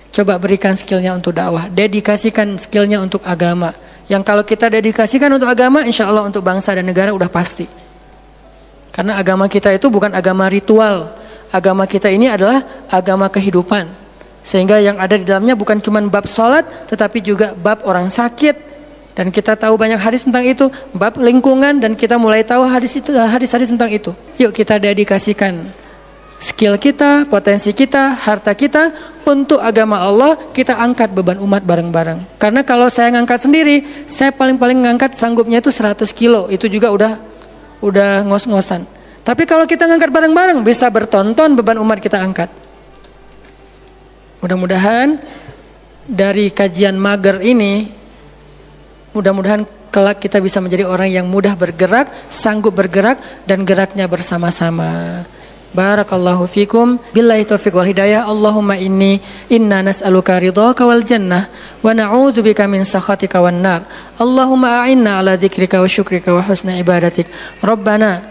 Coba berikan skillnya untuk dakwah, dedikasikan skillnya untuk agama. Yang kalau kita dedikasikan untuk agama, insya Allah untuk bangsa dan negara udah pasti. Karena agama kita itu bukan agama ritual. Agama kita ini adalah agama kehidupan. Sehingga yang ada di dalamnya bukan cuma bab sholat, tetapi juga bab orang sakit. Dan kita tahu banyak hadis tentang itu, bab lingkungan, dan kita mulai tahu hadis-hadis tentang itu. Yuk kita dedikasikan skill kita, potensi kita, harta kita untuk agama Allah. Kita angkat beban umat bareng-bareng. Karena kalau saya ngangkat sendiri, saya paling-paling ngangkat sanggupnya itu 100 kilo. Itu juga udah ngos-ngosan. Tapi kalau kita ngangkat bareng-bareng, bisa bertonton beban umat kita angkat. Mudah-mudahan dari kajian mager ini, mudah-mudahan kelak kita bisa menjadi orang yang mudah bergerak, sanggup bergerak, dan geraknya bersama-sama. Barakallahu fikum, billahi taufiq wal hidayah. Allahumma inna nas'aluka ridhaka wal jannah wa na'udzubika min sakhatika wan nar. Allahumma a'inna ala dzikrika wa syukrika wa husna ibadatik. Rabbana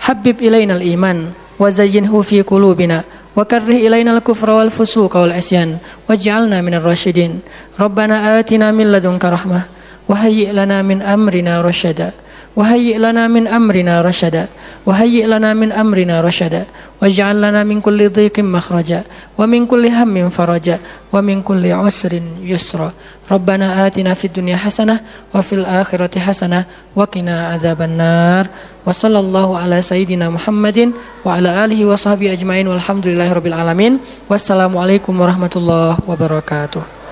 habbib ilainal iman wa zayyinhu fi qulubina wa karrih ilainal kufra wal fusuqa wal isyan waj'alna minar rasyidin. Rabbana atina min ladunka rahmah wa hayyi' lana min amrina rasyada. وهيئ لنا من أمرنا رشدا وهيئ لنا من أمرنا رشدا واجعل لنا من كل ضيق مخرجا ومن كل هم فرجا ومن كل عسر يسرا ربنا آتنا في الدنيا حسنة وفي الآخرة حسنة وقنا عذاب النار وصلى الله على سيدنا محمد وعلى آله وصحبه أجمعين والحمد لله رب العالمين والسلام عليكم ورحمة الله وبركاته.